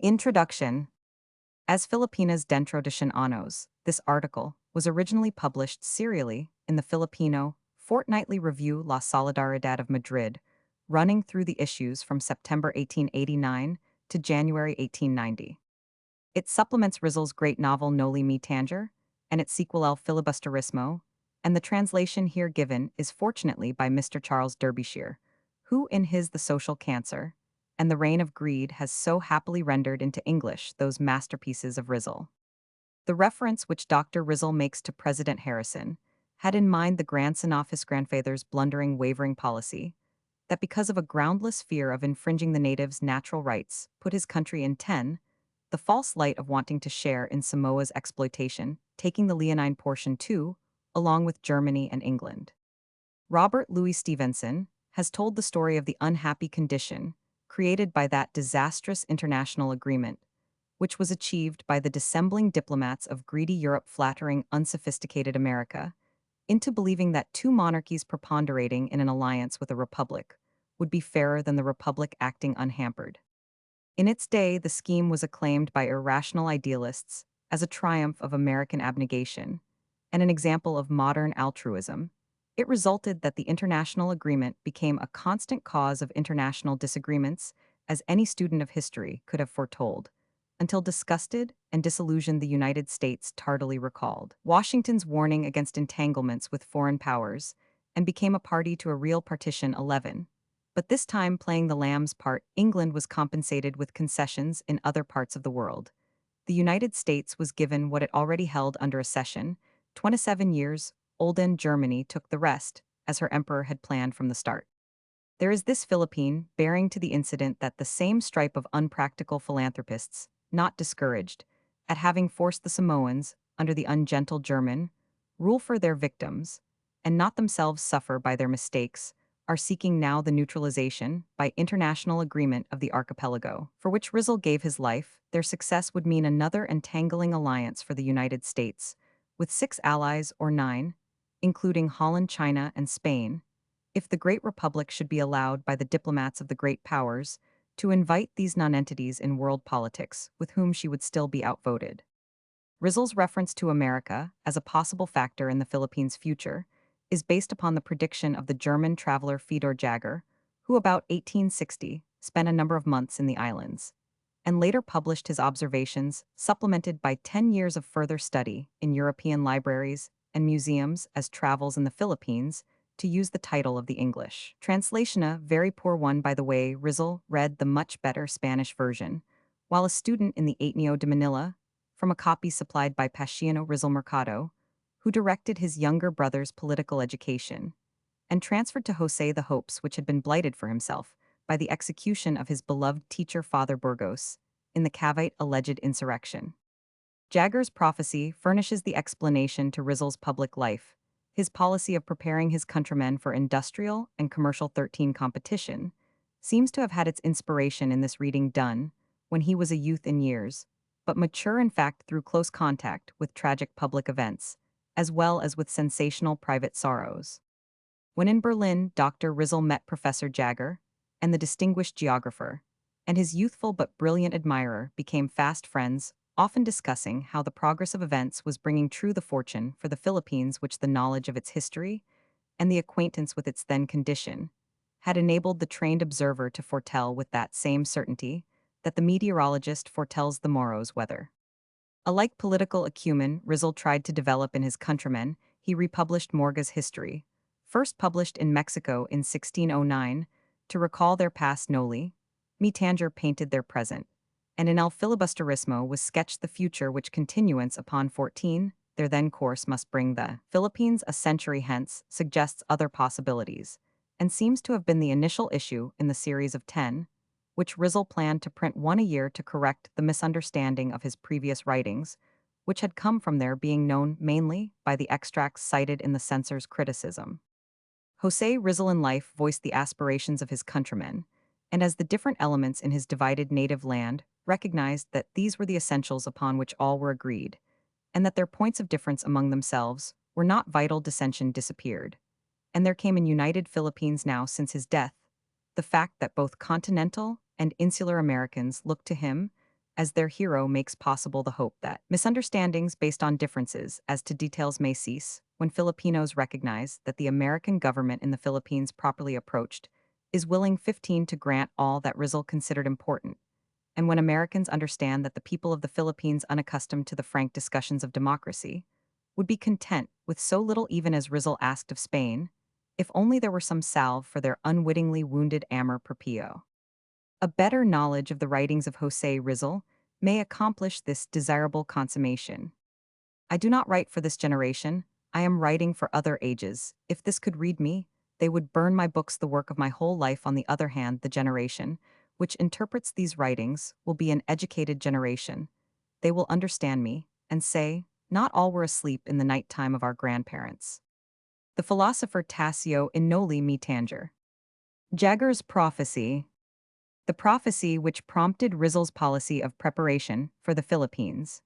Introduction. As Filipinas dentro de 100 años, this article was originally published serially in the Filipino Fortnightly Review La Solidaridad of Madrid, running through the issues from September 1889 to January 1890. It supplements Rizal's great novel Noli Me Tangere and its sequel El Filibusterismo, and the translation here given is fortunately by Mr. Charles Derbyshire, who in his The Social Cancer and The Reign of Greed has so happily rendered into English those masterpieces of Rizal. The reference which Dr. Rizal makes to President Harrison had in mind the grandson of his grandfather's blundering wavering policy, that because of a groundless fear of infringing the natives' natural rights put his country in the false light of wanting to share in Samoa's exploitation, taking the leonine portion too, along with Germany and England. Robert Louis Stevenson has told the story of the unhappy condition created by that disastrous international agreement, which was achieved by the dissembling diplomats of greedy Europe flattering unsophisticated America into believing that two monarchies preponderating in an alliance with a republic would be fairer than the republic acting unhampered. In its day, the scheme was acclaimed by irrational idealists as a triumph of American abnegation and an example of modern altruism. It resulted that the international agreement became a constant cause of international disagreements, as any student of history could have foretold, until disgusted and disillusioned the United States tardily recalled Washington's warning against entanglements with foreign powers and became a party to a real partition 11. But this time playing the lamb's part, England was compensated with concessions in other parts of the world. The United States was given what it already held under a cession. 27 years, olden Germany took the rest, as her emperor had planned from the start. There is this Philippine, bearing to the incident that the same stripe of unpractical philanthropists, not discouraged, at having forced the Samoans, under the ungentle German, rule for their victims, and not themselves suffer by their mistakes, are seeking now the neutralization, by international agreement of the archipelago, for which Rizal gave his life. Their success would mean another entangling alliance for the United States, with 6 allies or 9, including Holland, China, and Spain, if the Great Republic should be allowed by the diplomats of the great powers to invite these nonentities in world politics, with whom she would still be outvoted. Rizal's reference to America as a possible factor in the Philippines' future is based upon the prediction of the German traveler Fedor Jager, who about 1860 spent a number of months in the islands, and later published his observations, supplemented by 10 years of further study in European libraries and museums as Travels in the Philippines, to use the title of the English translation, a very poor one by the way. Rizal read the much better Spanish version, while a student in the Ateneo de Manila, from a copy supplied by Paciano Rizal Mercado, who directed his younger brother's political education, and transferred to Jose the hopes which had been blighted for himself by the execution of his beloved teacher Father Burgos in the Cavite alleged insurrection. Jager's prophecy furnishes the explanation to Rizal's public life. His policy of preparing his countrymen for industrial and commercial 13 competition seems to have had its inspiration in this reading done when he was a youth in years, but mature in fact through close contact with tragic public events, as well as with sensational private sorrows. When in Berlin, Dr. Rizal met Professor Jager and the distinguished geographer, and his youthful but brilliant admirer became fast friends, often discussing how the progress of events was bringing true the fortune for the Philippines which the knowledge of its history and the acquaintance with its then condition had enabled the trained observer to foretell with that same certainty that the meteorologist foretells the morrow's weather. A like political acumen Rizal tried to develop in his countrymen, he republished Morga's history, first published in Mexico in 1609, to recall their past noli. Me Tangere painted their present, and in El Filibusterismo was sketched the future which continuance upon 14, their then course must bring the Philippines a century hence, suggests other possibilities, and seems to have been the initial issue in the series of 10, which Rizal planned to print one a year to correct the misunderstanding of his previous writings, which had come from their being known mainly by the extracts cited in the censor's criticism. José Rizal in life voiced the aspirations of his countrymen, and as the different elements in his divided native land recognized that these were the essentials upon which all were agreed, and that their points of difference among themselves were not vital dissension disappeared, and there came in united Philippines now since his death, the fact that both continental and insular Americans looked to him as their hero makes possible the hope that misunderstandings based on differences as to details may cease when Filipinos recognize that the American government in the Philippines properly approached is willing 15 to grant all that Rizal considered important, and when Americans understand that the people of the Philippines unaccustomed to the frank discussions of democracy would be content with so little even as Rizal asked of Spain, if only there were some salve for their unwittingly wounded amor proprio. A better knowledge of the writings of José Rizal may accomplish this desirable consummation. I do not write for this generation, I am writing for other ages. If this could read me, they would burn my books the work of my whole life. On the other hand, the generation, which interprets these writings, will be an educated generation. They will understand me, and say, not all were asleep in the night time of our grandparents. The philosopher Tassio in Noli Me Tangere. Jagger's prophecy. The prophecy which prompted Rizal's policy of preparation for the Philippines.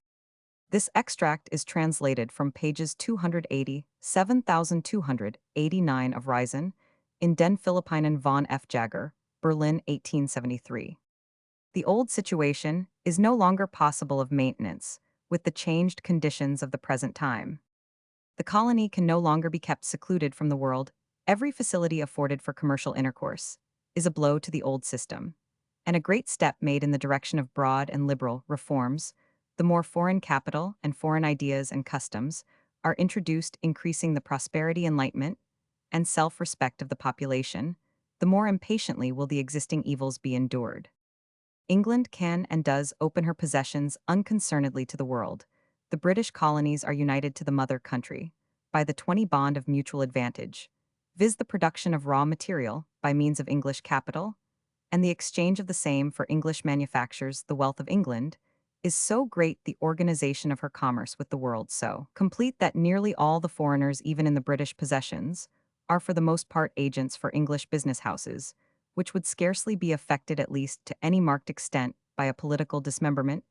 This extract is translated from pages 280, 7289 of Reisen, in Den Philippinen von F. Jagger, Berlin 1873. The old situation is no longer possible of maintenance, with the changed conditions of the present time. The colony can no longer be kept secluded from the world. Every facility afforded for commercial intercourse is a blow to the old system, and a great step made in the direction of broad and liberal reforms. The more foreign capital and foreign ideas and customs are introduced, increasing the prosperity, enlightenment, and self-respect of the population, the more impatiently will the existing evils be endured. England can and does open her possessions unconcernedly to the world. The British colonies are united to the mother country by the 20 bond of mutual advantage, viz. The production of raw material by means of English capital, and the exchange of the same for English manufactures. The wealth of England is so great, the organization of her commerce with the world so complete, that nearly all the foreigners, even in the British possessions, are for the most part agents for English business houses, which would scarcely be affected, at least to any marked extent, by a political dismemberment.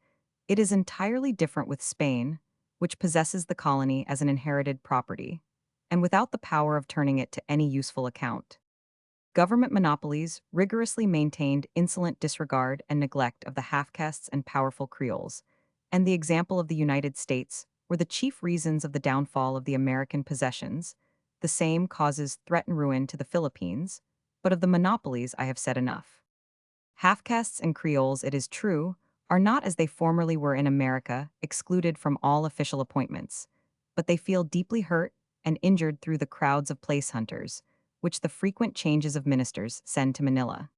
It is entirely different with Spain, which possesses the colony as an inherited property, and without the power of turning it to any useful account. Government monopolies rigorously maintained insolent disregard and neglect of the half-castes and powerful Creoles, and the example of the United States were the chief reasons of the downfall of the American possessions. The same causes threaten ruin to the Philippines, but of the monopolies I have said enough. Half-castes and Creoles, it is true, are not as they formerly were in America, excluded from all official appointments, but they feel deeply hurt and injured through the crowds of place hunters, which the frequent changes of ministers send to Manila.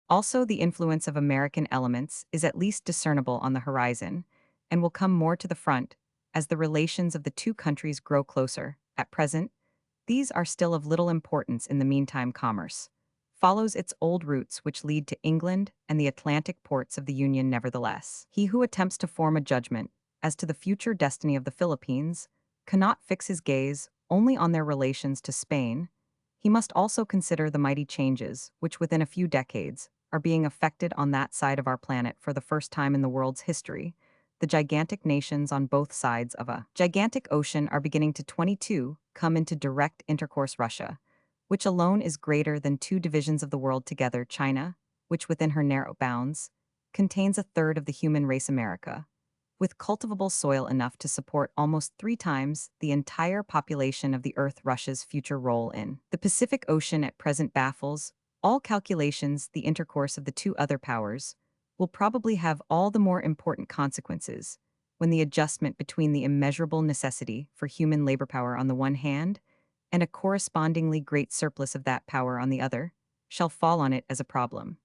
Also, the influence of American elements is at least discernible on the horizon, and will come more to the front as the relations of the two countries grow closer. At present, these are still of little importance. In the meantime, commerce follows its old routes, which lead to England and the Atlantic ports of the Union. Nevertheless, he who attempts to form a judgment as to the future destiny of the Philippines cannot fix his gaze only on their relations to Spain. He must also consider the mighty changes which within a few decades are being effected on that side of our planet for the first time in the world's history. The gigantic nations on both sides of a gigantic ocean are beginning to 22 come into direct intercourse. Russia, which alone is greater than two divisions of the world together. China, which within her narrow bounds contains a third of the human race. America, with cultivable soil enough to support almost 3 times the entire population of the Earth. Russia's future role in the Pacific Ocean at present baffles all calculations. The intercourse of the two other powers will probably have all the more important consequences when the adjustment between the immeasurable necessity for human labor power on the one hand and a correspondingly great surplus of that power on the other shall fall on it as a problem.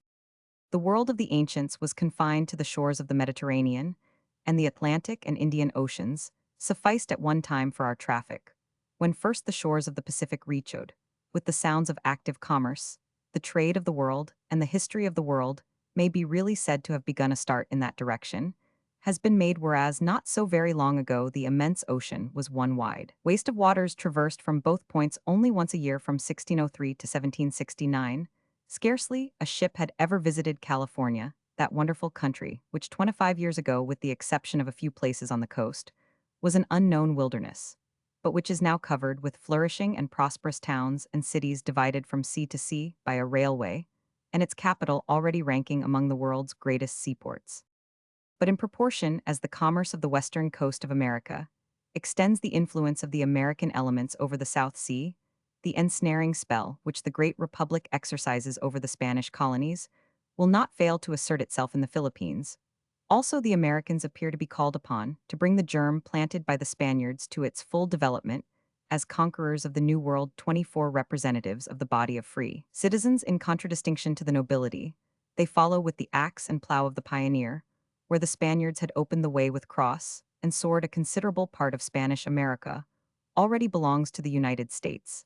The world of the ancients was confined to the shores of the Mediterranean, and the Atlantic and Indian Oceans sufficed at one time for our traffic. When first the shores of the Pacific reached, with the sounds of active commerce, the trade of the world and the history of the world may be really said to have begun a start in that direction, has been made, whereas not so very long ago the immense ocean was one wide waste of waters traversed from both points only once a year. From 1603 to 1769, scarcely a ship had ever visited California, that wonderful country, which 25 years ago, with the exception of a few places on the coast, was an unknown wilderness, but which is now covered with flourishing and prosperous towns and cities divided from sea to sea by a railway, and its capital already ranking among the world's greatest seaports. but in proportion as the commerce of the western coast of America extends the influence of the American elements over the South Sea, the ensnaring spell which the Great Republic exercises over the Spanish colonies will not fail to assert itself in the Philippines. Also, the Americans appear to be called upon to bring the germ planted by the Spaniards to its full development as conquerors of the New World, 24 representatives of the body of free citizens in contradistinction to the nobility. They follow with the axe and plow of the pioneer, where the Spaniards had opened the way with cross and sword. A considerable part of Spanish America already belongs to the United States,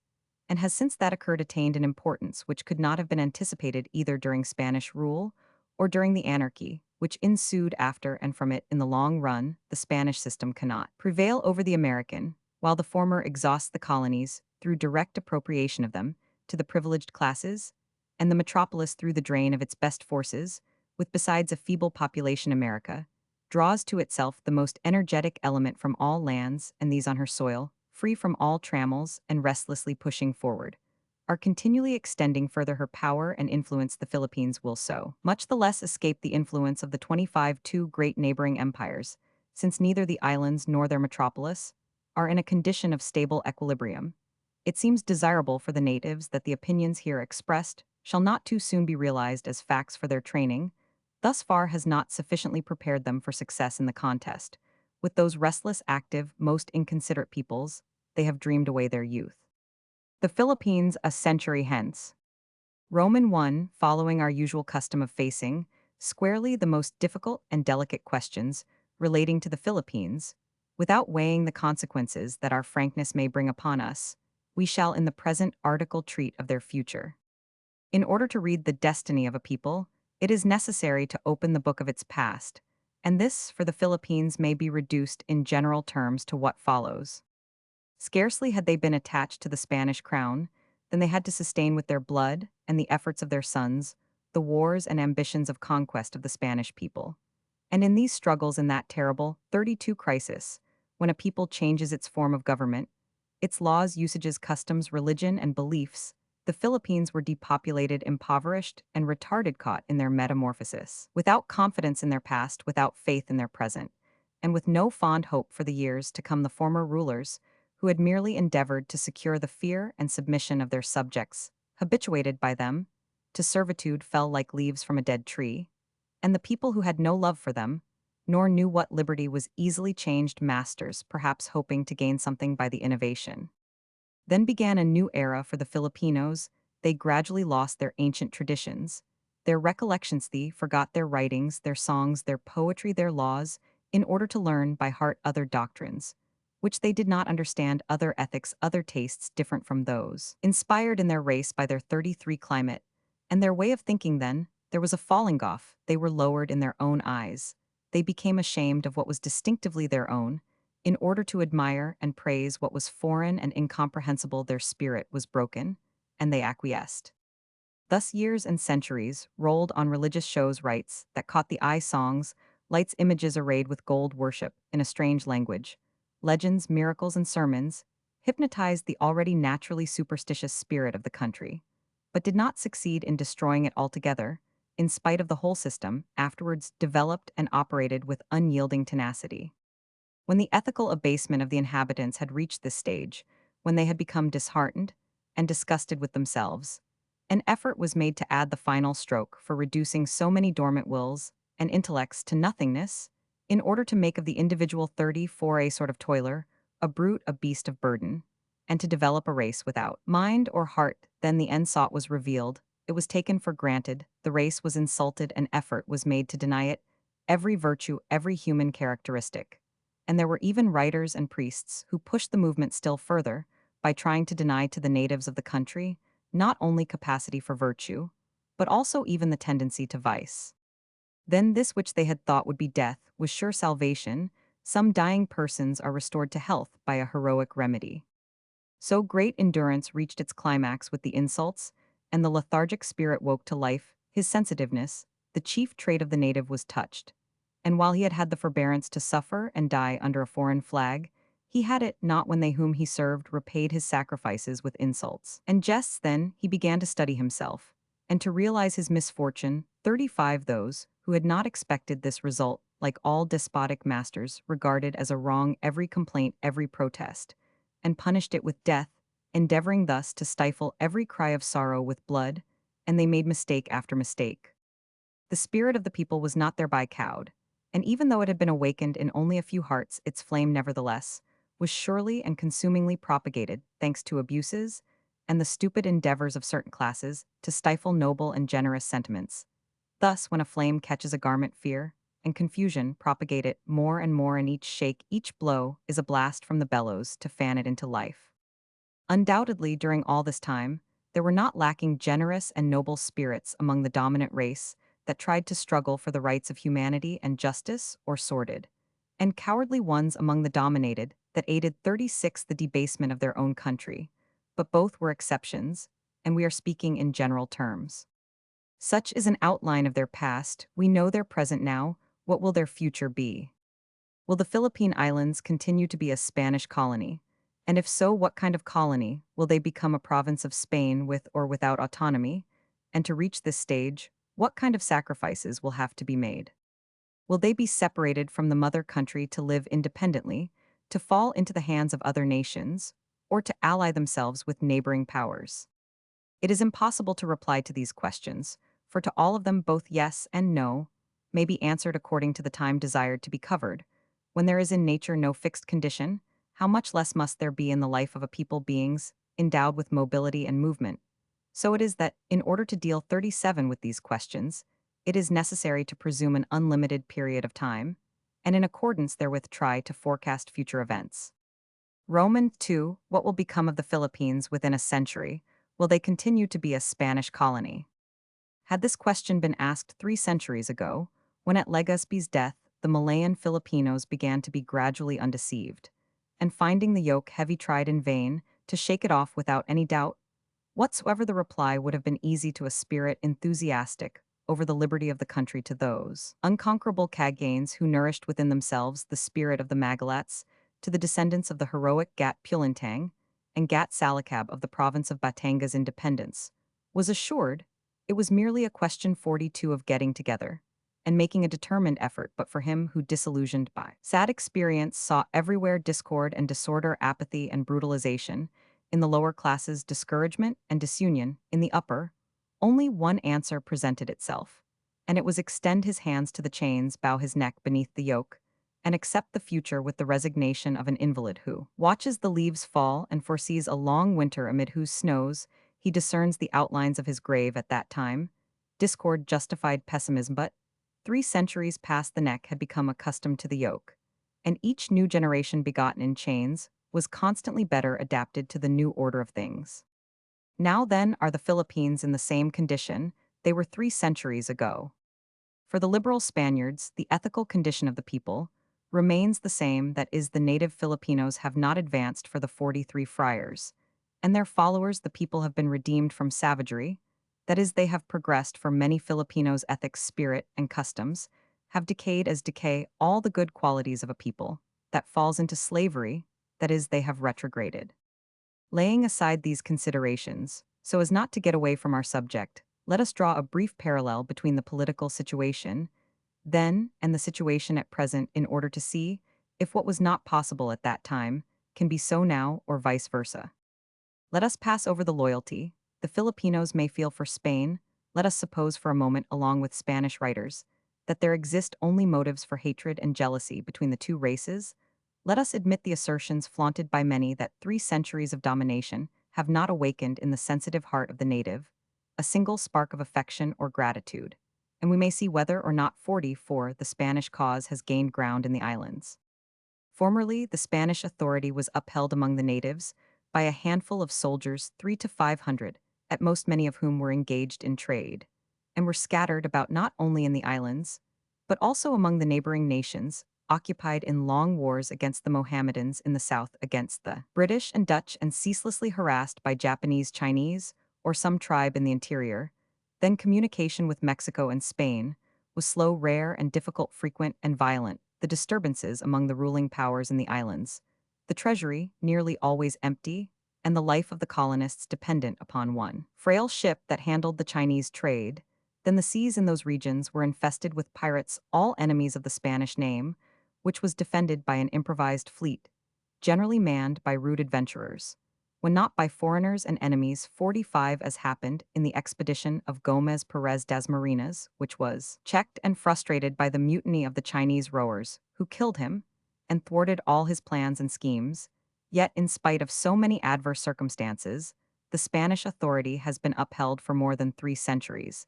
and has since that occurred attained an importance which could not have been anticipated either during Spanish rule or during the anarchy which ensued after, and from it in the long run the Spanish system cannot prevail over the American, while the former exhausts the colonies through direct appropriation of them to the privileged classes, and the metropolis through the drain of its best forces, with besides a feeble population. America draws to itself the most energetic element from all lands, and these on her soil, free from all trammels and restlessly pushing forward, are continually extending further her power and influence. The Philippines will so much the less escape the influence of the 25 two great neighboring empires, since neither the islands nor their metropolis are in a condition of stable equilibrium. It seems desirable for the natives that the opinions here expressed shall not too soon be realized as facts, for their training thus far has not sufficiently prepared them for success in the contest with those restless, active, most inconsiderate peoples. They have dreamed away their youth. The Philippines a century hence. Roman 1, following our usual custom of facing squarely the most difficult and delicate questions relating to the Philippines, without weighing the consequences that our frankness may bring upon us, we shall in the present article treat of their future. In order to read the destiny of a people, it is necessary to open the book of its past, and this for the Philippines may be reduced in general terms to what follows. Scarcely had they been attached to the Spanish crown than they had to sustain with their blood and the efforts of their sons the wars and ambitions of conquest of the Spanish people. And in these struggles, in that terrible 32 crisis, when a people changes its form of government, its laws, usages, customs, religion, and beliefs, the Philippines were depopulated, impoverished, and retarded, caught in their metamorphosis, without confidence in their past, without faith in their present, and with no fond hope for the years to come. The former rulers, who had merely endeavored to secure the fear and submission of their subjects, habituated by them to servitude, fell like leaves from a dead tree, and the people who had no love for them, nor knew what liberty was, easily changed masters, perhaps hoping to gain something by the innovation. Then began a new era for the Filipinos. They gradually lost their ancient traditions, their recollections. They forgot their writings, their songs, their poetry, their laws, in order to learn by heart other doctrines, which they did not understand, other ethics, other tastes different from those inspired in their race by their 33 climate, and their way of thinking. Then there was a falling off, they were lowered in their own eyes. They became ashamed of what was distinctively their own, in order to admire and praise what was foreign and incomprehensible. Their spirit was broken, and they acquiesced. Thus years and centuries rolled on. Religious shows, rites that caught the eye, songs, lights, images arrayed with gold, worship in a strange language, legends, miracles, and sermons, hypnotized the already naturally superstitious spirit of the country, but did not succeed in destroying it altogether. In spite of the whole system, afterwards developed and operated with unyielding tenacity. When the ethical abasement of the inhabitants had reached this stage, when they had become disheartened and disgusted with themselves, an effort was made to add the final stroke for reducing so many dormant wills and intellects to nothingness, in order to make of the individual 34 a sort of toiler, a brute, a beast of burden, and to develop a race without mind or heart. Then the end sought was revealed, it was taken for granted, the race was insulted, and effort was made to deny it every virtue, every human characteristic. And there were even writers and priests who pushed the movement still further by trying to deny to the natives of the country not only capacity for virtue, but also even the tendency to vice. Then this which they had thought would be death was sure salvation. Some dying persons are restored to health by a heroic remedy. So great endurance reached its climax with the insults, and the lethargic spirit woke to life. His sensitiveness, the chief trait of the native, was touched. And while he had had the forbearance to suffer and die under a foreign flag, he had it not when they whom he served repaid his sacrifices with insults and jests. Then he began to study himself, and to realize his misfortune. 35 Those who had not expected this result like all despotic masters, regarded as a wrong every complaint, every protest, and punished it with death, endeavoring thus to stifle every cry of sorrow with blood, and they made mistake after mistake. The spirit of the people was not thereby cowed, and even though it had been awakened in only a few hearts, its flame nevertheless was surely and consumingly propagated, thanks to abuses and the stupid endeavors of certain classes to stifle noble and generous sentiments. Thus, when a flame catches a garment, fear and confusion propagate it more and more, and each shake, each blow is a blast from the bellows to fan it into life. Undoubtedly, during all this time, there were not lacking generous and noble spirits among the dominant race that tried to struggle for the rights of humanity and justice, or sordid, and cowardly ones among the dominated that aided 36 the debasement of their own country. But both were exceptions, and we are speaking in general terms. Such is an outline of their past. We know their present now. What will their future be? Will the Philippine Islands continue to be a Spanish colony? And if so, what kind of colony? Will they become a province of Spain with or without autonomy? And to reach this stage, what kind of sacrifices will have to be made? Will they be separated from the mother country to live independently, to fall into the hands of other nations, or to ally themselves with neighboring powers? It is impossible to reply to these questions, for to all of them both yes and no may be answered according to the time desired to be covered. When there is in nature no fixed condition, how much less must there be in the life of a people, beings endowed with mobility and movement? So it is that, in order to deal 37 with these questions, it is necessary to presume an unlimited period of time, and in accordance therewith try to forecast future events. Roman 2. What will become of the Philippines within a century? Will they continue to be a Spanish colony? Had this question been asked 3 centuries ago, when at Legazpi's death the Malayan Filipinos began to be gradually undeceived, and finding the yoke heavy tried in vain to shake it off without any doubt, whatsoever the reply would have been easy to a spirit enthusiastic over the liberty of the country, to those unconquerable Caganes who nourished within themselves the spirit of the Magalats, to the descendants of the heroic Gat Pulintang and Gat Salakab of the province of Batangas independence, was assured it was merely a question 42 of getting together and making a determined effort. But for him who, disillusioned by sad experience, saw everywhere discord and disorder, apathy and brutalization, in the lower classes discouragement and disunion, in the upper, only one answer presented itself, and it was extend his hands to the chains, bow his neck beneath the yoke, and accept the future with the resignation of an invalid who watches the leaves fall and foresees a long winter amid whose snows he discerns the outlines of his grave. At that time, discord justified pessimism, but 3 centuries past the neck had become accustomed to the yoke, and each new generation begotten in chains was constantly better adapted to the new order of things. Now then, are the Philippines in the same condition they were 3 centuries ago? For the liberal Spaniards, the ethical condition of the people remains the same, that is, the native Filipinos have not advanced for the 43 friars, and their followers, the people, have been redeemed from savagery, that is, they have progressed, for many Filipinos' ethics, spirit, and customs have decayed as decay all the good qualities of a people that falls into slavery, that is, they have retrograded. Laying aside these considerations, so as not to get away from our subject, let us draw a brief parallel between the political situation then and the situation at present, in order to see if what was not possible at that time can be so now, or vice versa. Let us pass over the loyalty the Filipinos may feel for Spain. Let us suppose for a moment, along with Spanish writers, that there exist only motives for hatred and jealousy between the two races. Let us admit the assertions flaunted by many that 3 centuries of domination have not awakened in the sensitive heart of the native a single spark of affection or gratitude, and we may see whether or not 44 the Spanish cause has gained ground in the islands. Formerly, the Spanish authority was upheld among the natives by a handful of soldiers, 300 to 500, at most, many of whom were engaged in trade, and were scattered about not only in the islands, but also among the neighboring nations, occupied in long wars against the Mohammedans in the south, against the British and Dutch, and ceaselessly harassed by Japanese, Chinese, or some tribe in the interior. Then communication with Mexico and Spain was slow, rare, and difficult, frequent, and violent, the disturbances among the ruling powers in the islands, the treasury nearly always empty, and the life of the colonists dependent upon one frail ship that handled the Chinese trade. Then the seas in those regions were infested with pirates, all enemies of the Spanish name, which was defended by an improvised fleet, generally manned by rude adventurers. When not by foreigners and enemies, 45 as happened in the expedition of Gomez Perez das Marinas, which was checked and frustrated by the mutiny of the Chinese rowers, who killed him and thwarted all his plans and schemes. Yet, in spite of so many adverse circumstances, the Spanish authority has been upheld for more than 3 centuries,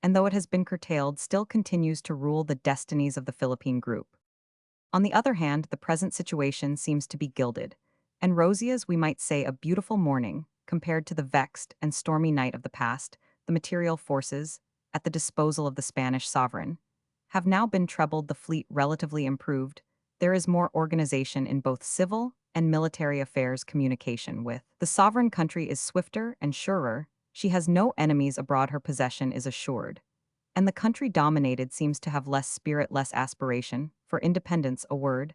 and though it has been curtailed, still continues to rule the destinies of the Philippine group. On the other hand, the present situation seems to be gilded, and rosy as we might say a beautiful morning, compared to the vexed and stormy night of the past. The material forces, at the disposal of the Spanish sovereign, have now been trebled, the fleet relatively improved, there is more organization in both civil and military affairs, communication with the sovereign country is swifter and surer, she has no enemies abroad, her possession is assured. And the country dominated seems to have less spirit, less aspiration, for independence, a word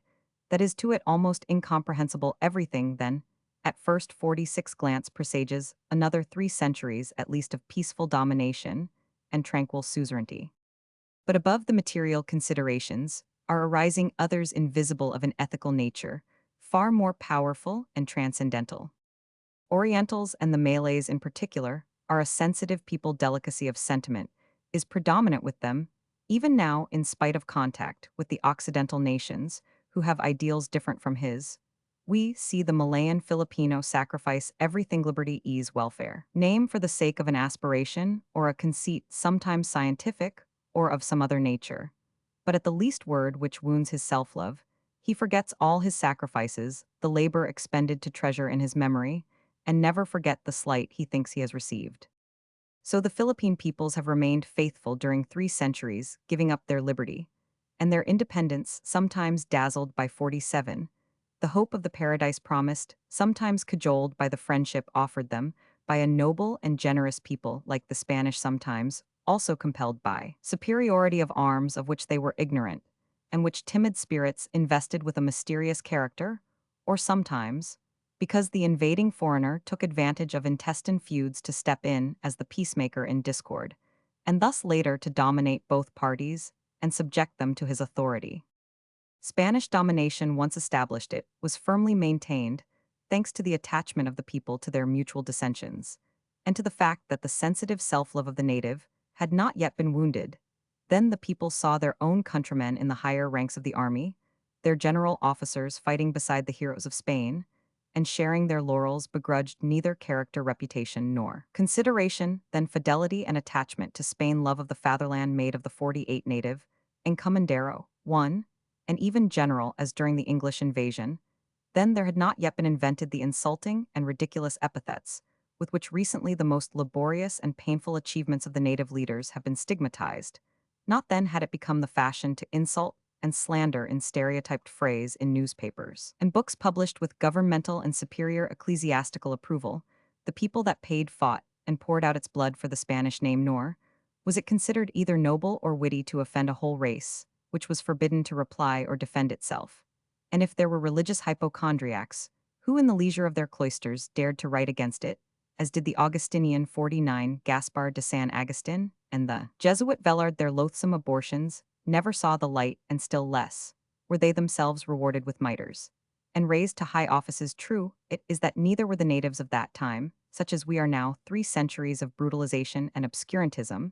that is to it almost incomprehensible. Everything, then, at first 46 glance presages another 3 centuries at least of peaceful domination and tranquil suzerainty. But above the material considerations are arising others invisible of an ethical nature, far more powerful and transcendental. Orientals, and the Malays in particular, are a sensitive people. Delicacy of sentiment is predominant with them, even now, in spite of contact with the Occidental nations, who have ideals different from his. We see the Malayan Filipino sacrifice everything: liberty, ease, welfare, name for the sake of an aspiration or a conceit, sometimes scientific or of some other nature. But at the least word which wounds his self-love, he forgets all his sacrifices, the labor expended to treasure in his memory, and never forget the slight he thinks he has received. So the Philippine peoples have remained faithful during 3 centuries, giving up their liberty and their independence, sometimes dazzled by 47, the hope of the paradise promised, sometimes cajoled by the friendship offered them by a noble and generous people like the Spanish, sometimes also compelled by superiority of arms of which they were ignorant, and which timid spirits invested with a mysterious character, or sometimes because the invading foreigner took advantage of intestine feuds to step in as the peacemaker in discord, and thus later to dominate both parties and subject them to his authority. Spanish domination, once established, it was firmly maintained, thanks to the attachment of the people to their mutual dissensions, and to the fact that the sensitive self-love of the native had not yet been wounded. Then the people saw their own countrymen in the higher ranks of the army, their general officers fighting beside the heroes of Spain, and sharing their laurels, begrudged neither character, reputation, nor consideration, than fidelity and attachment to Spain, love of the fatherland made of the 48 native, and commandero, one, and even general as during the English invasion. Then there had not yet been invented the insulting and ridiculous epithets, with which recently the most laborious and painful achievements of the native leaders have been stigmatized. Not then had it become the fashion to insult and slander in stereotyped phrase in newspapers and books published with governmental and superior ecclesiastical approval. The people that paid, fought, and poured out its blood for the Spanish name, nor was it considered either noble or witty to offend a whole race, which was forbidden to reply or defend itself. And if there were religious hypochondriacs, who in the leisure of their cloisters dared to write against it, as did the Augustinian 49 Gaspar de San Agustin, and the Jesuit Velard, their loathsome abortions never saw the light, and still less were they themselves rewarded with mitres and raised to high offices. True it is that neither were the natives of that time, such as we are now. 3 centuries of brutalization and obscurantism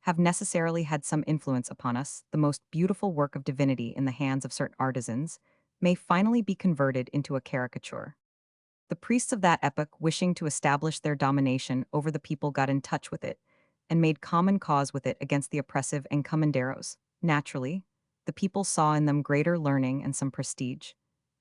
have necessarily had some influence upon us. The most beautiful work of divinity in the hands of certain artisans may finally be converted into a caricature. The priests of that epoch, wishing to establish their domination over the people, got in touch with it and made common cause with it against the oppressive encomenderos. Naturally, the people saw in them greater learning and some prestige,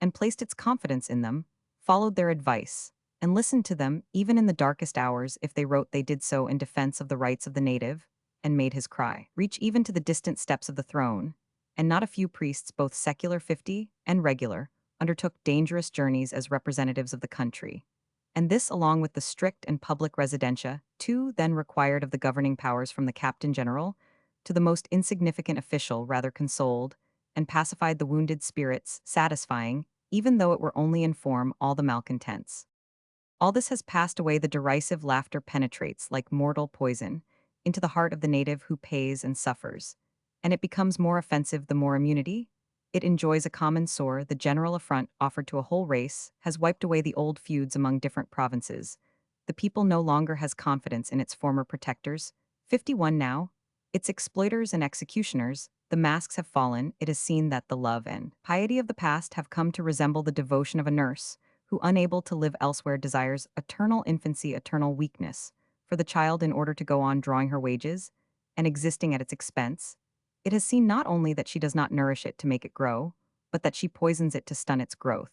and placed its confidence in them, followed their advice, and listened to them even in the darkest hours. If they wrote, they did so in defense of the rights of the native, and made his cry reach even to the distant steps of the throne. And not a few priests, both secular 50 and regular, undertook dangerous journeys as representatives of the country. And this, along with the strict and public residentia, too, then required of the governing powers, from the captain general to the most insignificant official, rather consoled and pacified the wounded spirits, satisfying, even though it were only in form, all the malcontents. All this has passed away. The derisive laughter penetrates like mortal poison into the heart of the native who pays and suffers. And it becomes more offensive the more immunity. It enjoys a common sore, the general affront offered to a whole race has wiped away the old feuds among different provinces. The people no longer has confidence in its former protectors. 51 now. Its exploiters and executioners, the masks have fallen, it is seen that the love and piety of the past have come to resemble the devotion of a nurse, who unable to live elsewhere desires eternal infancy, eternal weakness, for the child in order to go on drawing her wages, and existing at its expense. It has seen not only that she does not nourish it to make it grow, but that she poisons it to stun its growth.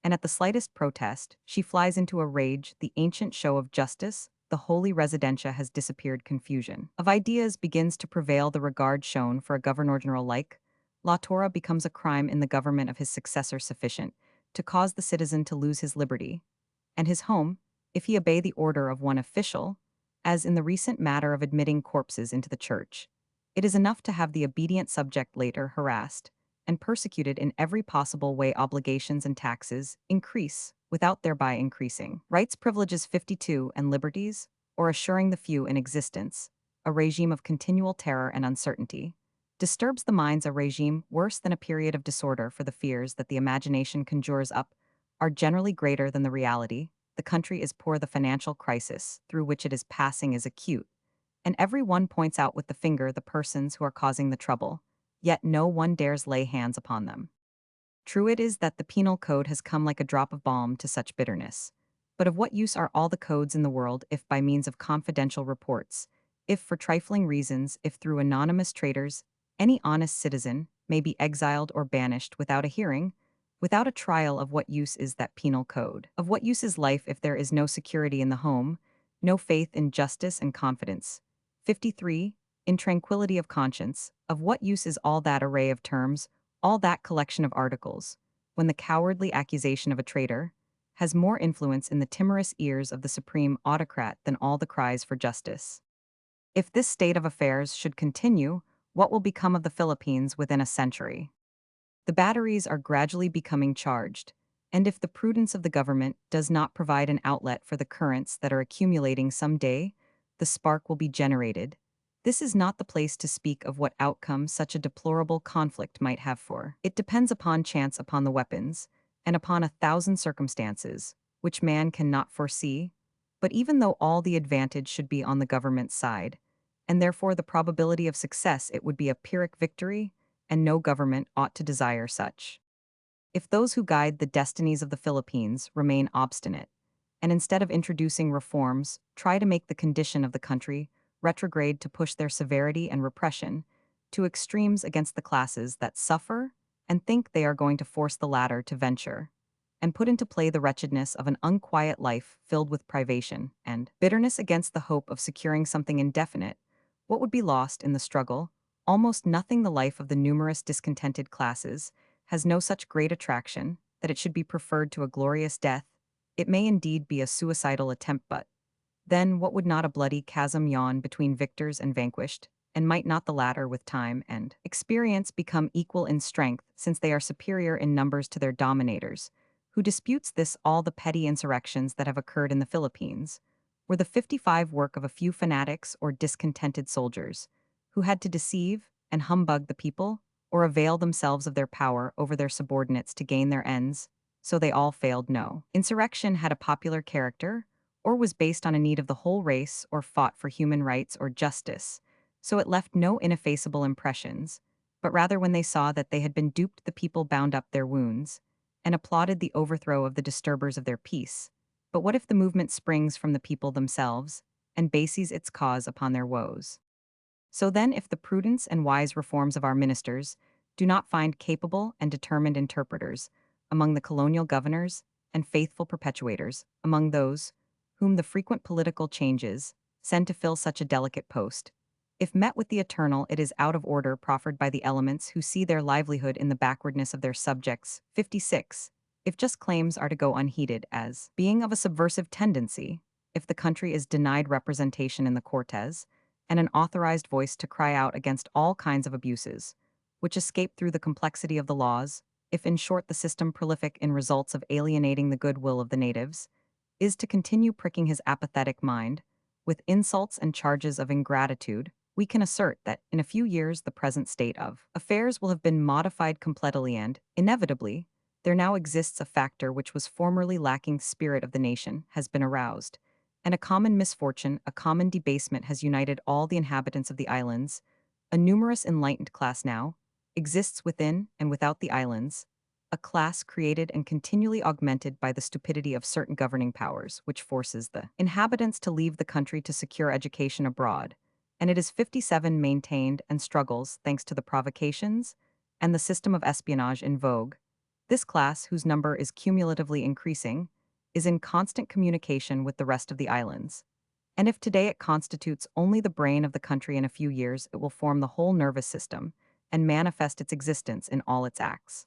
And at the slightest protest, she flies into a rage, the ancient show of justice, the holy residentia has disappeared, confusion of ideas begins to prevail, the regard shown for a governor general like La Torre becomes a crime in the government of his successor sufficient to cause the citizen to lose his liberty, and his home, if he obey the order of one official, as in the recent matter of admitting corpses into the church. It is enough to have the obedient subject later harassed and persecuted in every possible way. Obligations and taxes increase without thereby increasing rights, privileges 52 and liberties, or assuring the few in existence. A regime of continual terror and uncertainty disturbs the minds, a regime worse than a period of disorder, for the fears that the imagination conjures up are generally greater than the reality. The country is poor, the financial crisis through which it is passing is acute, and every one points out with the finger the persons who are causing the trouble, yet no one dares lay hands upon them. True it is that the penal code has come like a drop of balm to such bitterness. But of what use are all the codes in the world if by means of confidential reports, if for trifling reasons, if through anonymous traitors, any honest citizen may be exiled or banished without a hearing, without a trial? Of what use is that penal code? Of what use is life if there is no security in the home, no faith in justice and confidence? 53. In tranquility of conscience, of what use is all that array of terms, all that collection of articles, when the cowardly accusation of a traitor has more influence in the timorous ears of the supreme autocrat than all the cries for justice? If this state of affairs should continue, what will become of the Philippines within a century? The batteries are gradually becoming charged, and if the prudence of the government does not provide an outlet for the currents that are accumulating, some day the spark will be generated. This is not the place to speak of what outcome such a deplorable conflict might have, for it depends upon chance, upon the weapons, and upon 1,000 circumstances, which man cannot foresee. But even though all the advantage should be on the government's side, and therefore the probability of success, it would be a Pyrrhic victory, and no government ought to desire such. If those who guide the destinies of the Philippines remain obstinate, and instead of introducing reforms, try to make the condition of the country retrograde, to push their severity and repression to extremes against the classes that suffer and think they are going to force the latter to venture, and put into play the wretchedness of an unquiet life filled with privation and bitterness against the hope of securing something indefinite, what would be lost in the struggle? Almost nothing. The life of the numerous discontented classes has no such great attraction that it should be preferred to a glorious death. It may indeed be a suicidal attempt, but then what would not a bloody chasm yawn between victors and vanquished, and might not the latter with time and experience become equal in strength, since they are superior in numbers to their dominators? Who disputes this? All the petty insurrections that have occurred in the Philippines were the 55 work of a few fanatics or discontented soldiers, who had to deceive and humbug the people, or avail themselves of their power over their subordinates to gain their ends. So they all failed. No insurrection had a popular character, or was based on a need of the whole race, or fought for human rights or justice. So it left no ineffaceable impressions, but rather when they saw that they had been duped, the people bound up their wounds and applauded the overthrow of the disturbers of their peace. But what if the movement springs from the people themselves and bases its cause upon their woes? So then, if the prudence and wise reforms of our ministers do not find capable and determined interpreters among the colonial governors and faithful perpetuators among those whom the frequent political changes send to fill such a delicate post, if met with the eternal, it is out of order proffered by the elements who see their livelihood in the backwardness of their subjects. 56. If just claims are to go unheeded as being of a subversive tendency, if the country is denied representation in the Cortes, and an authorized voice to cry out against all kinds of abuses, which escape through the complexity of the laws, if in short the system, prolific in results of alienating the goodwill of the natives, is to continue pricking his apathetic mind, with insults and charges of ingratitude, we can assert that in a few years the present state of affairs will have been modified completely and, inevitably, there now exists a factor which was formerly lacking spirit of the nation has been aroused, and a common misfortune, a common debasement has united all the inhabitants of the islands. A numerous enlightened class now exists within and without the islands, a class created and continually augmented by the stupidity of certain governing powers, which forces the inhabitants to leave the country to secure education abroad, and it is 57 maintained and struggles thanks to the provocations and the system of espionage in vogue. This class, whose number is cumulatively increasing, is in constant communication with the rest of the islands. And if today it constitutes only the brain of the country, in a few years it will form the whole nervous system and manifest its existence in all its acts.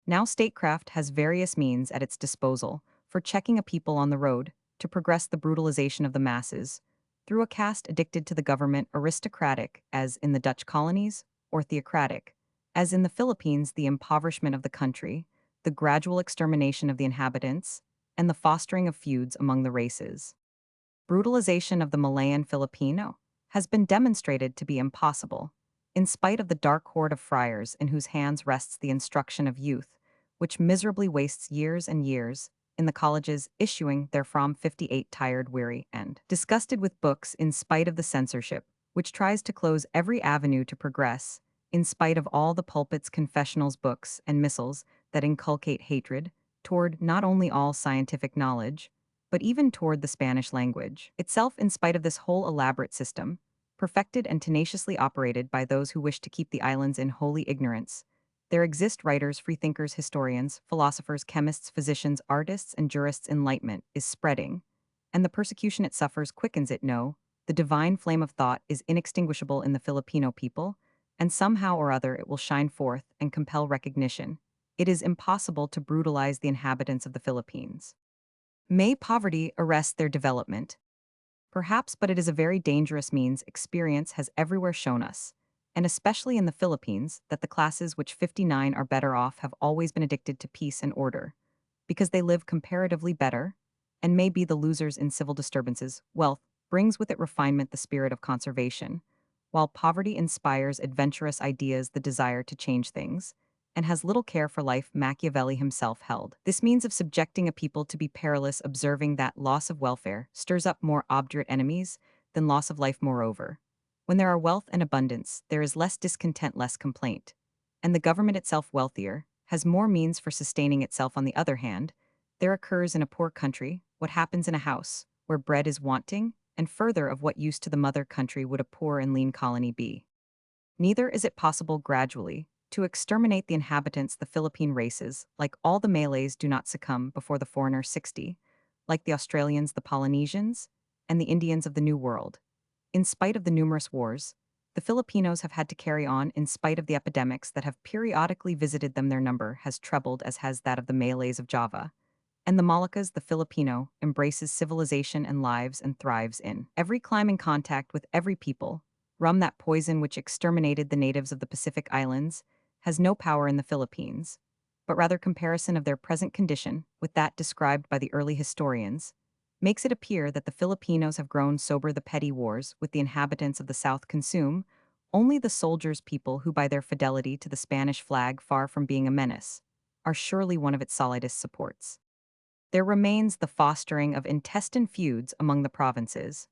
Now statecraft has various means at its disposal for checking a people on the road to progress the brutalization of the masses, through a caste addicted to the government, aristocratic, as in the Dutch colonies, or theocratic, as in the Philippines, the impoverishment of the country, the gradual extermination of the inhabitants, and the fostering of feuds among the races. Brutalization of the Malayan Filipino has been demonstrated to be impossible, in spite of the dark horde of friars in whose hands rests the instruction of youth, which miserably wastes years and years in the colleges, issuing therefrom 58 tired, weary, and disgusted with books, in spite of the censorship, which tries to close every avenue to progress, in spite of all the pulpits, confessionals, books, and missals that inculcate hatred toward not only all scientific knowledge, but even toward the Spanish language itself. In spite of this whole elaborate system, perfected and tenaciously operated by those who wish to keep the islands in holy ignorance, there exist writers, freethinkers, historians, philosophers, chemists, physicians, artists, and jurists. Enlightenment is spreading, and the persecution it suffers quickens it. No, the divine flame of thought is inextinguishable in the Filipino people, and somehow or other it will shine forth and compel recognition. It is impossible to brutalize the inhabitants of the Philippines. May poverty arrest their development? Perhaps, but it is a very dangerous means. Experience has everywhere shown us, and especially in the Philippines, that the classes which 59 are better off have always been addicted to peace and order, because they live comparatively better, and may be the losers in civil disturbances. Wealth brings with it refinement, the spirit of conservation, while poverty inspires adventurous ideas, the desire to change things, and has little care for life. Machiavelli himself held this means of subjecting a people to be perilous, observing that loss of welfare stirs up more obdurate enemies than loss of life. Moreover, when there are wealth and abundance, there is less discontent, less complaint, and the government itself, wealthier, has more means for sustaining itself. On the other hand, there occurs in a poor country what happens in a house where bread is wanting, and further, of what use to the mother country would a poor and lean colony be? Neither is it possible gradually to exterminate the inhabitants. The Philippine races, like all the Malays, do not succumb before the foreigner. 60, like the Australians, the Polynesians, and the Indians of the New World. In spite of the numerous wars, the Filipinos have had to carry on. In spite of the epidemics that have periodically visited them, their number has trebled, as has that of the Malays of Java. And the Moluccas, the Filipino embraces civilization and lives and thrives in every clime, in contact with every people. Rum, that poison which exterminated the natives of the Pacific Islands, has no power in the Philippines, but rather comparison of their present condition with that described by the early historians makes it appear that the Filipinos have grown sober. The petty wars with the inhabitants of the South consume only the soldiers. People who, by their fidelity to the Spanish flag, far from being a menace, are surely one of its solidest supports. There remains the fostering of intestine feuds among the provinces.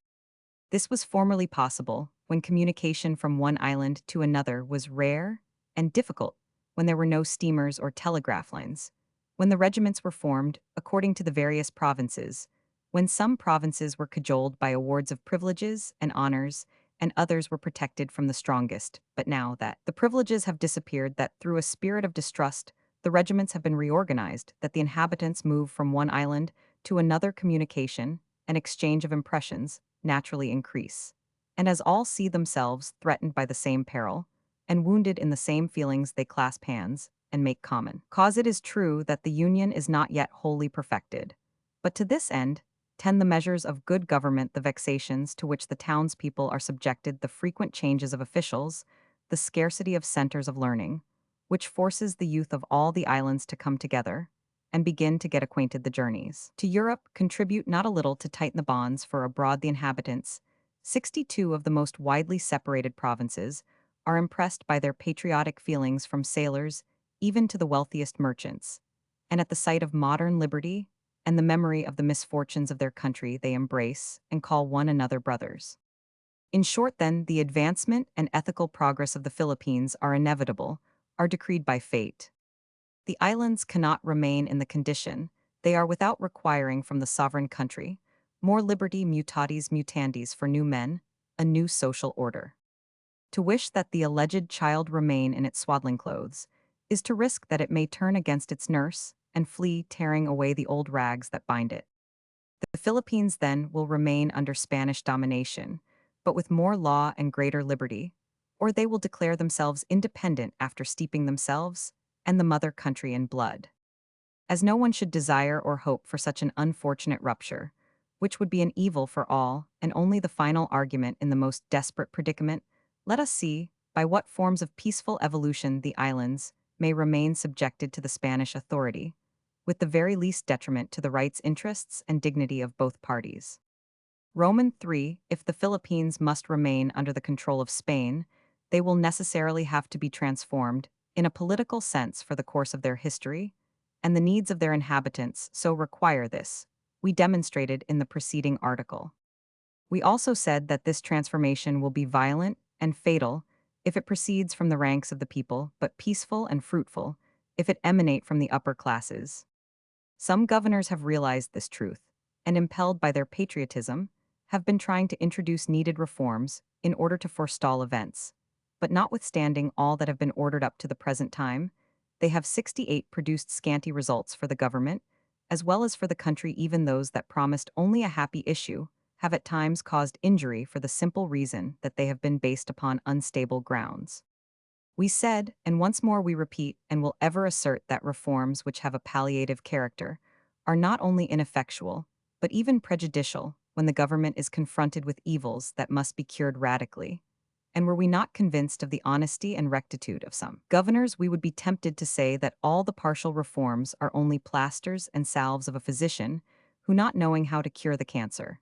This was formerly possible when communication from one island to another was rare and difficult, when there were no steamers or telegraph lines, when the regiments were formed according to the various provinces, when some provinces were cajoled by awards of privileges and honors, and others were protected from the strongest. But now that the privileges have disappeared, that through a spirit of distrust the regiments have been reorganized, that the inhabitants move from one island to another, communication and exchange of impressions naturally increase. And as all see themselves threatened by the same peril, and wounded in the same feelings, they clasp hands and make common cause. It is true that the union is not yet wholly perfected, but to this end tend the measures of good government, the vexations to which the townspeople are subjected, the frequent changes of officials, the scarcity of centers of learning, which forces the youth of all the islands to come together, and begin to get acquainted the journeys. To Europe contribute not a little to tighten the bonds for abroad the inhabitants. 62 of the most widely separated provinces are impressed by their patriotic feelings from sailors even to the wealthiest merchants. And at the sight of modern liberty and the memory of the misfortunes of their country, they embrace and call one another brothers. In short, then, the advancement and ethical progress of the Philippines are inevitable, are decreed by fate. The islands cannot remain in the condition they are without requiring from the sovereign country more liberty mutatis mutandis for new men, a new social order. To wish that the alleged child remain in its swaddling clothes is to risk that it may turn against its nurse and flee, tearing away the old rags that bind it. The Philippines then will remain under Spanish domination, but with more law and greater liberty, or they will declare themselves independent after steeping themselves and the mother country in blood. As no one should desire or hope for such an unfortunate rupture, which would be an evil for all and only the final argument in the most desperate predicament, let us see by what forms of peaceful evolution the islands may remain subjected to the Spanish authority, with the very least detriment to the rights, interests, and dignity of both parties. Roman 3. If the Philippines must remain under the control of Spain, they will necessarily have to be transformed, in a political sense, for the course of their history, and the needs of their inhabitants so require this. We demonstrated in the preceding article. We also said that this transformation will be violent and fatal if it proceeds from the ranks of the people, but peaceful and fruitful if it emanate from the upper classes. Some governors have realized this truth, and impelled by their patriotism, have been trying to introduce needed reforms in order to forestall events. But notwithstanding all that have been ordered up to the present time, they have 68 produced scanty results for the government, as well as for the country. Even those that promised only a happy issue have at times caused injury for the simple reason that they have been based upon unstable grounds. We said, and once more we repeat and will ever assert, that reforms which have a palliative character are not only ineffectual, but even prejudicial when the government is confronted with evils that must be cured radically. And were we not convinced of the honesty and rectitude of some governors, we would be tempted to say that all the partial reforms are only plasters and salves of a physician who, not knowing how to cure the cancer,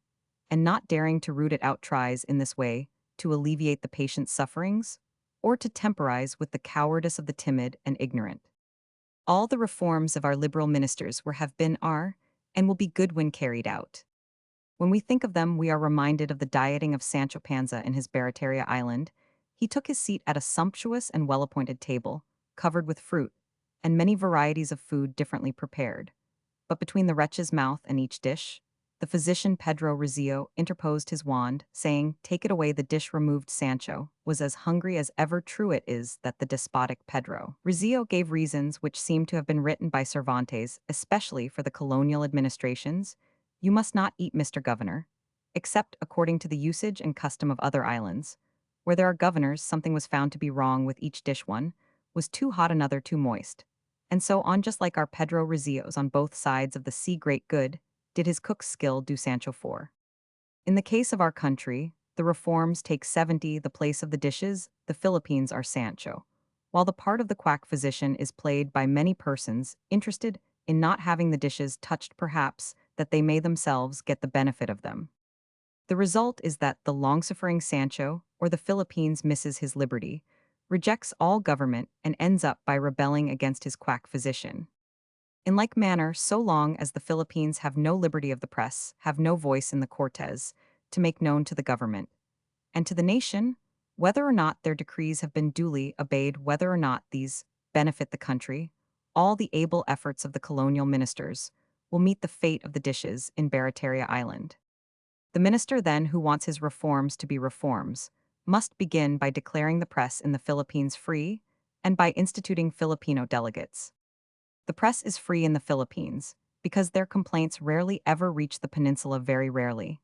and not daring to root it out, tries in this way to alleviate the patient's sufferings, or to temporize with the cowardice of the timid and ignorant. All the reforms of our liberal ministers have been, are, and will be good when carried out. When we think of them, we are reminded of the dieting of Sancho Panza in his Barataria Island. He took his seat at a sumptuous and well-appointed table, covered with fruit, and many varieties of food differently prepared. But between the wretch's mouth and each dish, the physician Pedro Rizal interposed his wand, saying, "Take it away." The dish removed. Sancho was as hungry as ever. True it is that the despotic Pedro Rizal gave reasons which seem to have been written by Cervantes, especially for the colonial administrations. You must not eat, Mr. Governor, except according to the usage and custom of other islands. Where there are governors, something was found to be wrong with each dish. One was too hot, another too moist, and so on, just like our Pedro Rizos on both sides of the sea. Great good did his cook's skill do Sancho for. In the case of our country, the reforms take 70 the place of the dishes. The Philippines are Sancho, while the part of the quack physician is played by many persons interested in not having the dishes touched, perhaps that they may themselves get the benefit of them. The result is that the long-suffering Sancho, or the Philippines, misses his liberty, rejects all government, and ends up by rebelling against his quack physician. In like manner, so long as the Philippines have no liberty of the press, have no voice in the Cortes to make known to the government and to the nation whether or not their decrees have been duly obeyed, whether or not these benefit the country, all the able efforts of the colonial ministers will meet the fate of the dishes in Barataria Island. The minister, then, who wants his reforms to be reforms, must begin by declaring the press in the Philippines free and by instituting Filipino delegates. The press is free in the Philippines because their complaints rarely ever reach the peninsula, very rarely.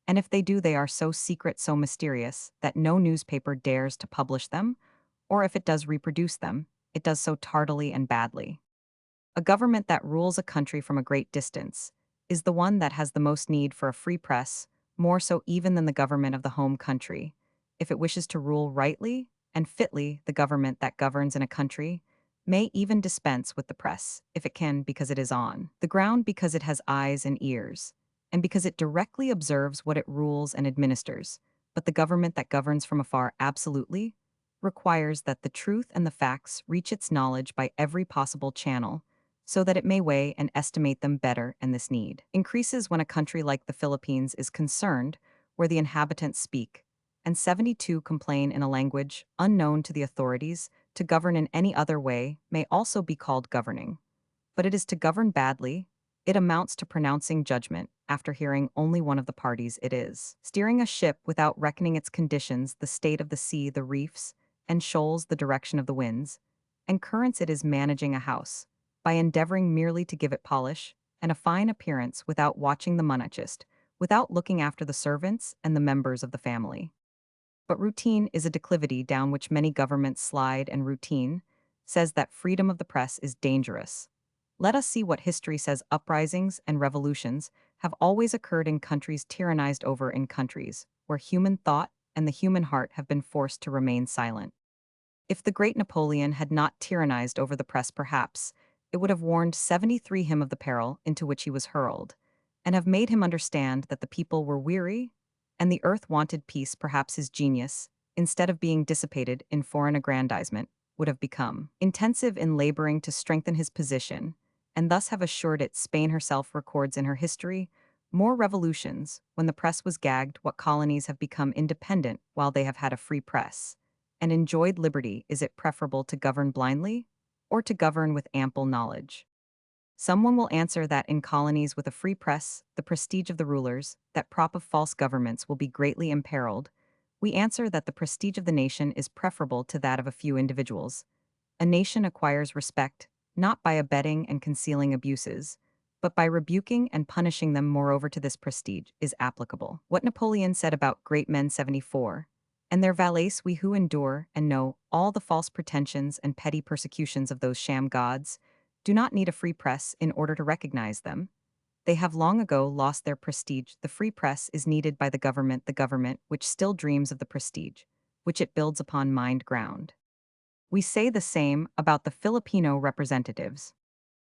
And if they do, they are so secret, so mysterious, that no newspaper dares to publish them, or if it does reproduce them, it does so tardily and badly. A government that rules a country from a great distance is the one that has the most need for a free press, more so even than the government of the home country. If it wishes to rule rightly and fitly, the government that governs in a country may even dispense with the press, if it can because it is on the ground because it has eyes and ears, and because it directly observes what it rules and administers. But the government that governs from afar absolutely requires that the truth and the facts reach its knowledge by every possible channel, so that it may weigh and estimate them better, and this need increases when a country like the Philippines is concerned, where the inhabitants speak, and 72 complain in a language unknown to the authorities. To govern in any other way may also be called governing. But it is to govern badly. It amounts to pronouncing judgment after hearing only one of the parties. It is steering a ship without reckoning its conditions, the state of the sea, the reefs, and shoals, the direction of the winds, and currents. It is managing a house by endeavoring merely to give it polish and a fine appearance without watching the monarchist, without looking after the servants and the members of the family. But routine is a declivity down which many governments slide, and routine says that freedom of the press is dangerous. Let us see what history says. Uprisings and revolutions have always occurred in countries tyrannized over, in countries where human thought and the human heart have been forced to remain silent. If the great Napoleon had not tyrannized over the press, perhaps it would have warned 73 him of the peril into which he was hurled, and have made him understand that the people were weary and the earth wanted peace. Perhaps his genius, instead of being dissipated in foreign aggrandizement, would have become intensive in laboring to strengthen his position, and thus have assured it. Spain herself records in her history more revolutions when the press was gagged. What colonies have become independent while they have had a free press and enjoyed liberty? Is it preferable to govern blindly or to govern with ample knowledge? Someone will answer that in colonies with a free press, the prestige of the rulers, that prop of false governments, will be greatly imperiled. We answer that the prestige of the nation is preferable to that of a few individuals. A nation acquires respect, not by abetting and concealing abuses, but by rebuking and punishing them. Moreover, to this prestige is applicable what Napoleon said about great men 74, and their valets, we who endure and know all the false pretensions and petty persecutions of those sham gods, do not need a free press in order to recognize them. They have long ago lost their prestige. The free press is needed by the government which still dreams of the prestige, which it builds upon mined ground. We say the same about the Filipino representatives.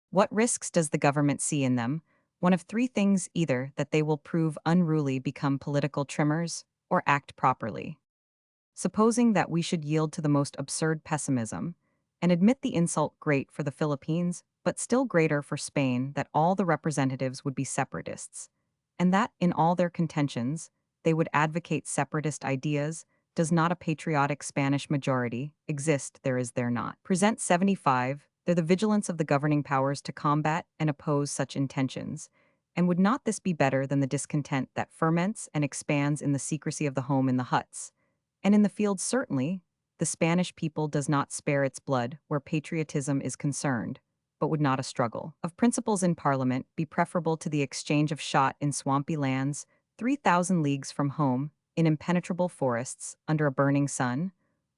What risks does the government see in them? One of three things: either that they will prove unruly, become political trimmers, or act properly. Supposing that we should yield to the most absurd pessimism, and admit the insult great for the Philippines, but still greater for Spain, that all the representatives would be separatists, and that, in all their contentions, they would advocate separatist ideas, does not a patriotic Spanish majority exist? There is there not. Present 75, they're the vigilance of the governing powers to combat and oppose such intentions. And would not this be better than the discontent that ferments and expands in the secrecy of the home, in the huts, and in the fields? Certainly, the Spanish people does not spare its blood where patriotism is concerned, but would not a struggle of principles in Parliament be preferable to the exchange of shot in swampy lands, 3,000 leagues from home, in impenetrable forests, under a burning sun,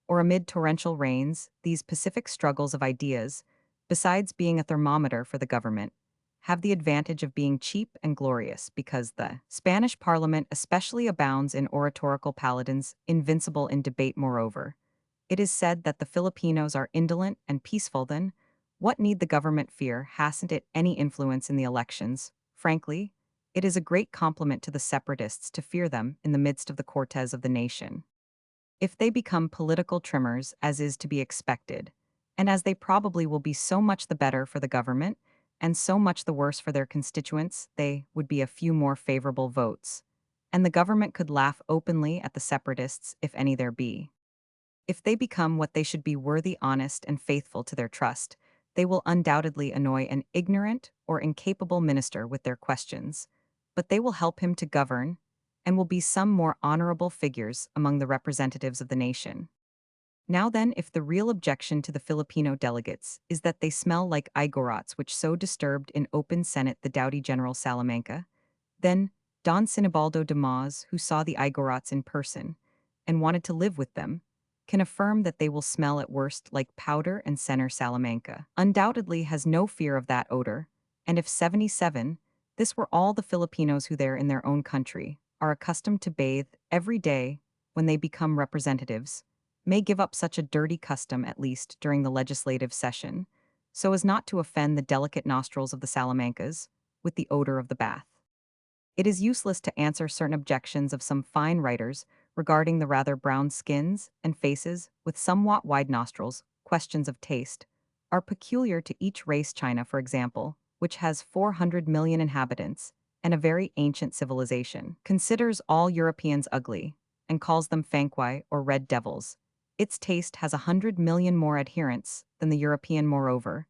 or amid torrential rains? These pacific struggles of ideas, besides being a thermometer for the government, have the advantage of being cheap and glorious, because the Spanish Parliament especially abounds in oratorical paladins, invincible in debate. Moreover, it is said that the Filipinos are indolent and peaceful. Then, what need the government fear? Hasn't it any influence in the elections? Frankly, it is a great compliment to the separatists to fear them in the midst of the Cortes of the nation. If they become political trimmers, as is to be expected, and as they probably will be, so much the better for the government, and so much the worse for their constituents. They would be a few more favorable votes, and the government could laugh openly at the separatists, if any there be. If they become what they should be, worthy, honest, and faithful to their trust, they will undoubtedly annoy an ignorant or incapable minister with their questions, but they will help him to govern, and will be some more honorable figures among the representatives of the nation. Now then, if the real objection to the Filipino delegates is that they smell like igorots, which so disturbed in open Senate the doughty General Salamanca, then Don Sinibaldo de Maz, who saw the igorots in person and wanted to live with them, can affirm that they will smell at worst like powder, and Senator Salamanca undoubtedly has no fear of that odor. And if 77, this were all the Filipinos who there in their own country are accustomed to bathe every day when they become representatives, may give up such a dirty custom at least during the legislative session, so as not to offend the delicate nostrils of the Salamancas with the odor of the bath. It is useless to answer certain objections of some fine writers regarding the rather brown skins and faces with somewhat wide nostrils. Questions of taste are peculiar to each race. China, for example, which has 400 million inhabitants and a very ancient civilization, considers all Europeans ugly and calls them fanquai or red devils. Its taste has 100 million more adherents than the European. Moreover,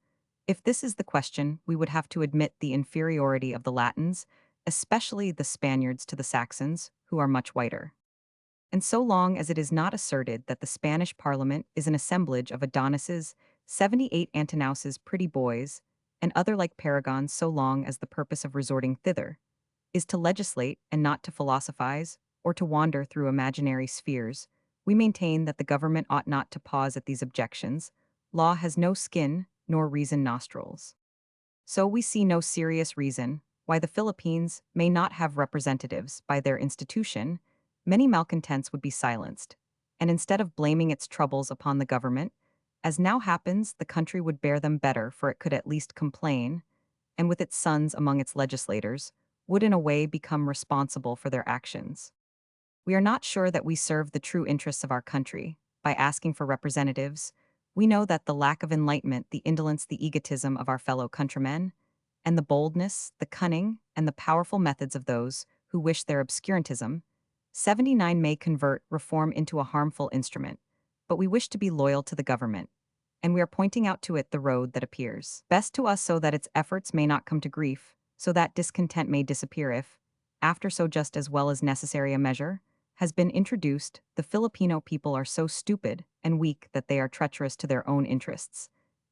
if this is the question, we would have to admit the inferiority of the Latins, especially the Spaniards, to the Saxons, who are much whiter. And so long as it is not asserted that the Spanish parliament is an assemblage of Adonises, 78 Antinouses, pretty boys, and other like paragons, so long as the purpose of resorting thither is to legislate and not to philosophize, or to wander through imaginary spheres, we maintain that the government ought not to pause at these objections. Law has no skin, nor reason nostrils. So we see no serious reason why the Philippines may not have representatives by their institution. Many malcontents would be silenced, and instead of blaming its troubles upon the government, as now happens, the country would bear them better, for it could at least complain, and with its sons among its legislators, would in a way become responsible for their actions. We are not sure that we serve the true interests of our country by asking for representatives. We know that the lack of enlightenment, the indolence, the egotism of our fellow countrymen, and the boldness, the cunning, and the powerful methods of those who wish their obscurantism, 79 may convert reform into a harmful instrument, but we wish to be loyal to the government, and we are pointing out to it the road that appears best to us, so that its efforts may not come to grief, so that discontent may disappear if, after so just as well as necessary a measure has been introduced, the Filipino people are so stupid and weak that they are treacherous to their own interests.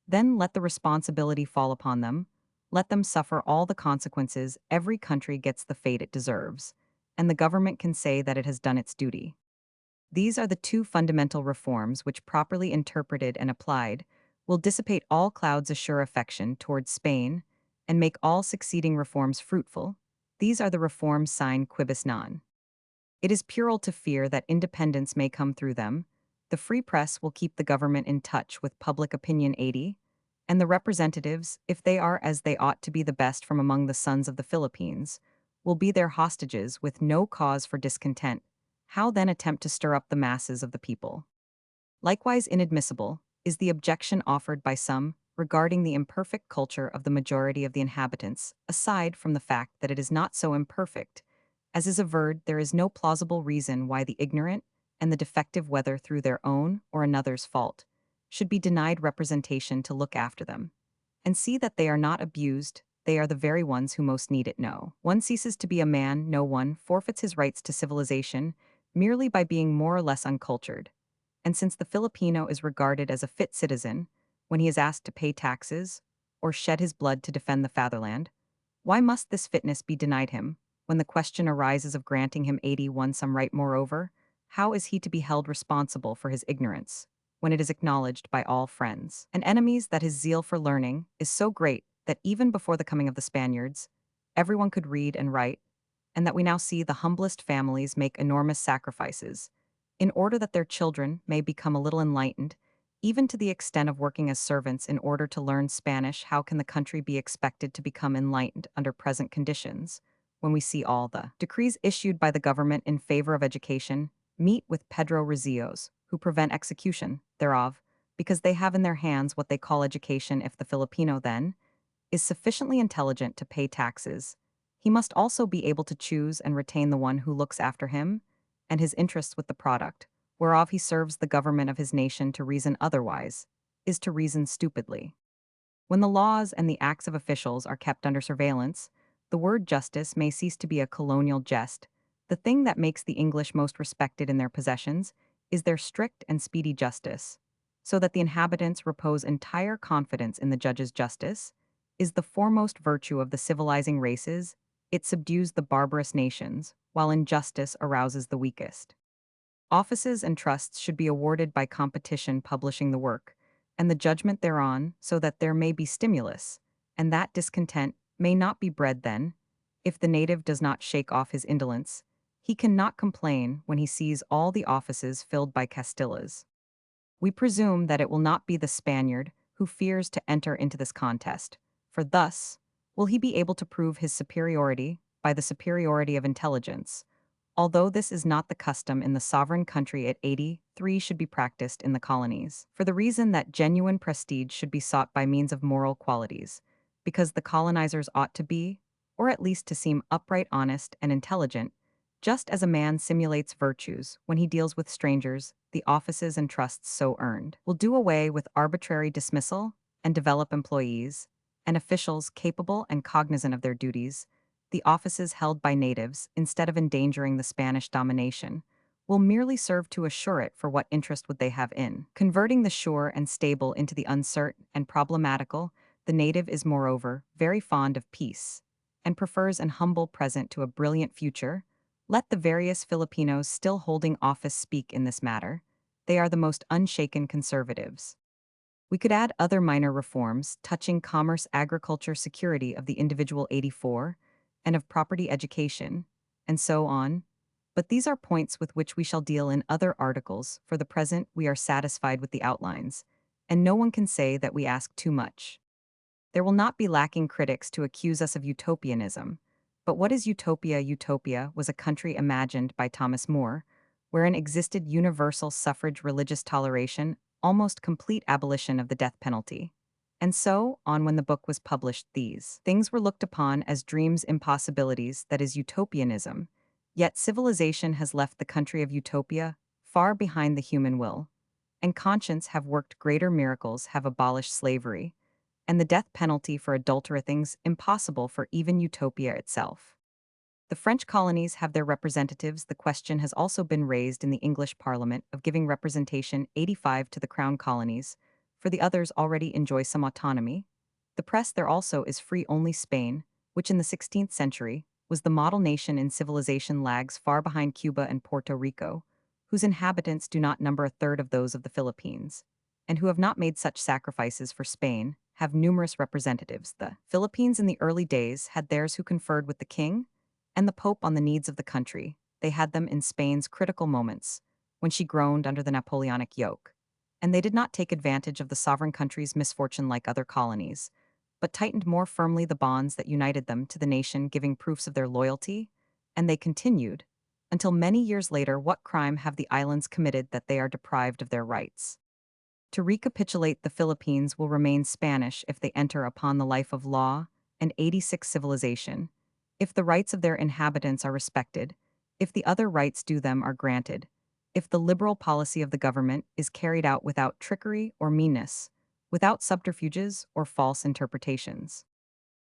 Then let the responsibility fall upon them. Let them suffer all the consequences. Every country gets the fate it deserves, and the government can say that it has done its duty. These are the two fundamental reforms which, properly interpreted and applied, will dissipate all clouds, assure affection towards Spain, and make all succeeding reforms fruitful. These are the reforms sine quibus non. It is puerile to fear that independence may come through them. The free press will keep the government in touch with public opinion 80, and the representatives, if they are as they ought to be the best from among the sons of the Philippines, will be their hostages with no cause for discontent. How then attempt to stir up the masses of the people? Likewise inadmissible is the objection offered by some regarding the imperfect culture of the majority of the inhabitants. Aside from the fact that it is not so imperfect, as is averred, there is no plausible reason why the ignorant and the defective, whether through their own or another's fault, should be denied representation to look after them and see that they are not abused. They are the very ones who most need it. No one ceases to be a man, no one forfeits his rights to civilization merely by being more or less uncultured. And since the Filipino is regarded as a fit citizen when he is asked to pay taxes or shed his blood to defend the fatherland, why must this fitness be denied him when the question arises of granting him 81 some right? Moreover, how is he to be held responsible for his ignorance when it is acknowledged by all friends and enemies that his zeal for learning is so great that even before the coming of the Spaniards, everyone could read and write, and that we now see the humblest families make enormous sacrifices in order that their children may become a little enlightened, even to the extent of working as servants in order to learn Spanish? How can the country be expected to become enlightened under present conditions, when we see all the decrees issued by the government in favor of education meet with Pedro Rizos, who prevent execution thereof, because they have in their hands what they call education? If the Filipino, then, is sufficiently intelligent to pay taxes, he must also be able to choose and retain the one who looks after him and his interests with the product, whereof he serves the government of his nation. To reason otherwise is to reason stupidly. When the laws and the acts of officials are kept under surveillance, the word justice may cease to be a colonial jest. The thing that makes the English most respected in their possessions is their strict and speedy justice, so that the inhabitants repose entire confidence in the judge's justice, is the foremost virtue of the civilizing races. It subdues the barbarous nations, while injustice arouses the weakest. Offices and trusts should be awarded by competition, publishing the work and the judgment thereon, so that there may be stimulus, and that discontent may not be bred. Then, if the native does not shake off his indolence, he cannot complain when he sees all the offices filled by Castillas. We presume that it will not be the Spaniard who fears to enter into this contest, for thus will he be able to prove his superiority by the superiority of intelligence, although this is not the custom in the sovereign country at 83 should be practiced in the colonies, for the reason that genuine prestige should be sought by means of moral qualities, because the colonizers ought to be, or at least to seem upright, honest, and intelligent, just as a man simulates virtues when he deals with strangers, the offices and trusts so earned will do away with arbitrary dismissal and develop employees and officials capable and cognizant of their duties. The offices held by natives, instead of endangering the Spanish domination, will merely serve to assure it. For what interest would they have in converting the sure and stable into the uncertain and problematical? The native is, moreover, very fond of peace and prefers an humble present to a brilliant future. Let the various Filipinos still holding office speak in this matter. They are the most unshaken conservatives. We could add other minor reforms touching commerce, agriculture, security of the individual 84, and of property education, and so on. But these are points with which we shall deal in other articles. For the present, we are satisfied with the outlines, and no one can say that we ask too much. There will not be lacking critics to accuse us of utopianism. But what is utopia? Utopia was a country imagined by Thomas More, wherein existed universal suffrage, religious toleration, almost complete abolition of the death penalty. And so on. When the book was published, these things were looked upon as dreams, impossibilities, that is utopianism. Yet civilization has left the country of utopia far behind the human will, and conscience have worked greater miracles, have abolished slavery, and the death penalty for adultery, things impossible for even utopia itself. The French colonies have their representatives. The question has also been raised in the English Parliament of giving representation 85 to the Crown colonies, for the others already enjoy some autonomy. The press there also is free. Only Spain, which in the 16th century was the model nation in civilization, lags far behind Cuba and Puerto Rico, whose inhabitants do not number a third of those of the Philippines, and who have not made such sacrifices for Spain, have numerous representatives. The Philippines in the early days had theirs who conferred with the king and the Pope on the needs of the country. They had them in Spain's critical moments, when she groaned under the Napoleonic yoke. And they did not take advantage of the sovereign country's misfortune like other colonies, but tightened more firmly the bonds that united them to the nation, giving proofs of their loyalty, and they continued, until many years later. What crime have the islands committed that they are deprived of their rights? To recapitulate, the Philippines will remain Spanish if they enter upon the life of law and 86 civilization, if the rights of their inhabitants are respected, if the other rights due them are granted, if the liberal policy of the government is carried out without trickery or meanness, without subterfuges or false interpretations.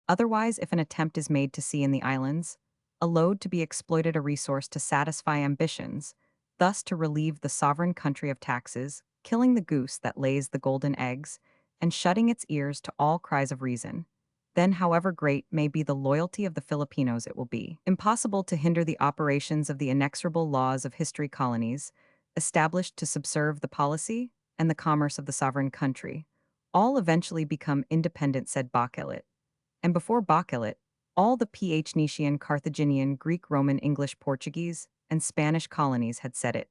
Otherwise, if an attempt is made to see in the islands a load to be exploited, a resource to satisfy ambitions, thus to relieve the sovereign country of taxes, killing the goose that lays the golden eggs, and shutting its ears to all cries of reason, then however great may be the loyalty of the Filipinos, it will be impossible to hinder the operations of the inexorable laws of history. Colonies, established to subserve the policy and the commerce of the sovereign country, all eventually become independent, said Bachelet. And before Bachelet, all the Phoenician, Carthaginian, Greek, Roman, English, Portuguese, and Spanish colonies had said it.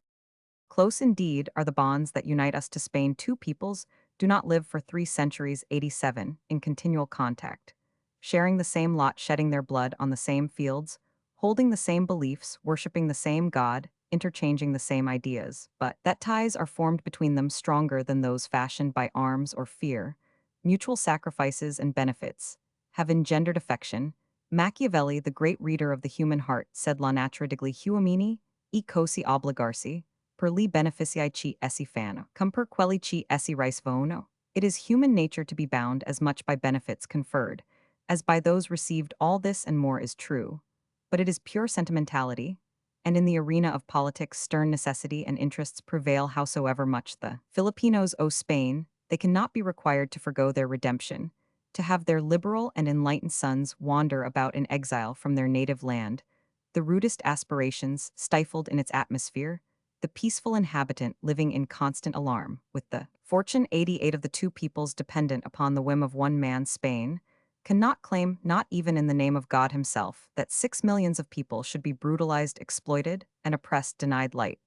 Close indeed are the bonds that unite us to Spain. Two peoples do not live for 3 centuries, 87, in continual contact, sharing the same lot, shedding their blood on the same fields, holding the same beliefs, worshipping the same God, interchanging the same ideas, but that ties are formed between them stronger than those fashioned by arms or fear. Mutual sacrifices and benefits have engendered affection. Machiavelli, the great reader of the human heart, said, La natura degli uomini e cosi obbligarsi per li beneficii ci essi fanno, cum per quelli ci essi ricevono. It is human nature to be bound as much by benefits conferred as by those received. All this and more is true, but it is pure sentimentality, and in the arena of politics stern necessity and interests prevail. Howsoever much the Filipinos owe Spain, they cannot be required to forgo their redemption, to have their liberal and enlightened sons wander about in exile from their native land, the rudest aspirations stifled in its atmosphere, the peaceful inhabitant living in constant alarm, with the fortune 88 of the two peoples dependent upon the whim of one man. Spain cannot claim, not even in the name of God himself, that 6 millions of people should be brutalized, exploited, and oppressed, denied light,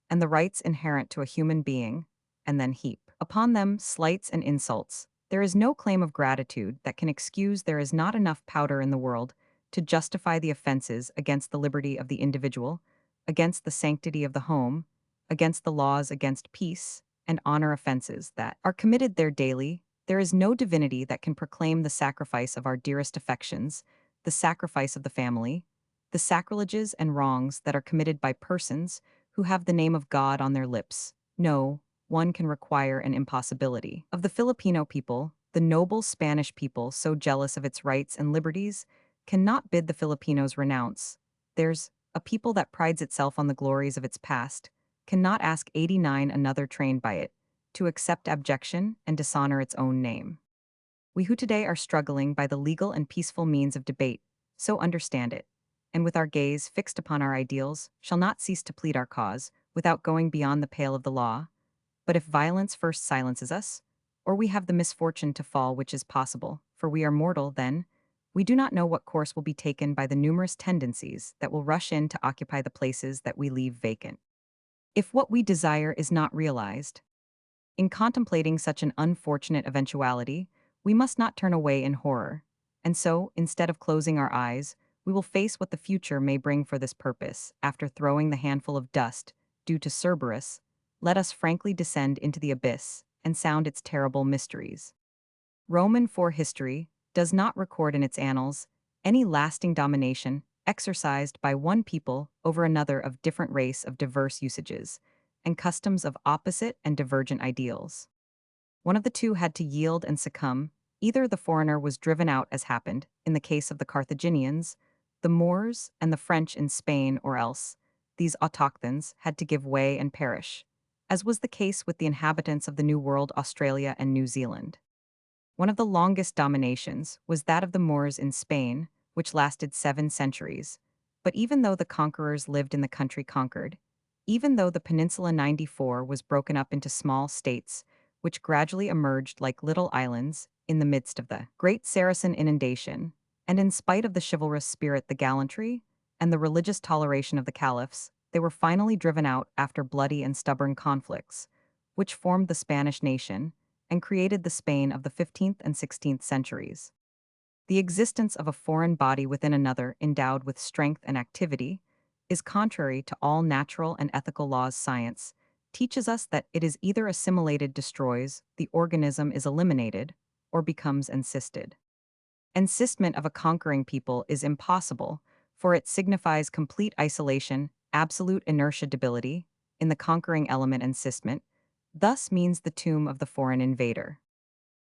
and the rights inherent to a human being, and then heap upon them slights and insults. There is no claim of gratitude that can excuse there is not enough powder in the world to justify the offenses against the liberty of the individual, against the sanctity of the home, against the laws against peace and honor offenses that are committed there daily. There is no divinity that can proclaim the sacrifice of our dearest affections, the sacrifice of the family, the sacrileges and wrongs that are committed by persons who have the name of God on their lips. No, one can require an impossibility. Of the Filipino people, the noble Spanish people, so jealous of its rights and liberties, cannot bid the Filipinos renounce. There's a people that prides itself on the glories of its past, cannot ask 89 another trained by it to accept abjection and dishonor its own name. We who today are struggling by the legal and peaceful means of debate, so understand it, and with our gaze fixed upon our ideals, shall not cease to plead our cause without going beyond the pale of the law. But if violence first silences us, or we have the misfortune to fall, which is possible, for we are mortal, then we do not know what course will be taken by the numerous tendencies that will rush in to occupy the places that we leave vacant. If what we desire is not realized, in contemplating such an unfortunate eventuality, we must not turn away in horror, and so, instead of closing our eyes, we will face what the future may bring for this purpose. After throwing the handful of dust due to Cerberus, let us frankly descend into the abyss and sound its terrible mysteries. Roman 4 history does not record in its annals any lasting domination exercised by one people over another of different race of diverse usages and customs of opposite and divergent ideals. One of the two had to yield and succumb. Either the foreigner was driven out, as happened in the case of the Carthaginians, the Moors, and the French in Spain, or else these autochthons had to give way and perish, as was the case with the inhabitants of the New World, Australia, and New Zealand. One of the longest dominations was that of the Moors in Spain, which lasted 7 centuries. But even though the conquerors lived in the country conquered, even though the Peninsula 94 was broken up into small states, which gradually emerged like little islands in the midst of the great Saracen inundation, and in spite of the chivalrous spirit, the gallantry, and the religious toleration of the caliphs, they were finally driven out after bloody and stubborn conflicts, which formed the Spanish nation and created the Spain of the 15th and 16th centuries. The existence of a foreign body within another endowed with strength and activity is contrary to all natural and ethical laws. Science teaches us that it is either assimilated, destroys, the organism is eliminated, or becomes encysted. Encystment of a conquering people is impossible, for it signifies complete isolation, absolute inertia, debility, in the conquering element. Encystment thus means the tomb of the foreign invader.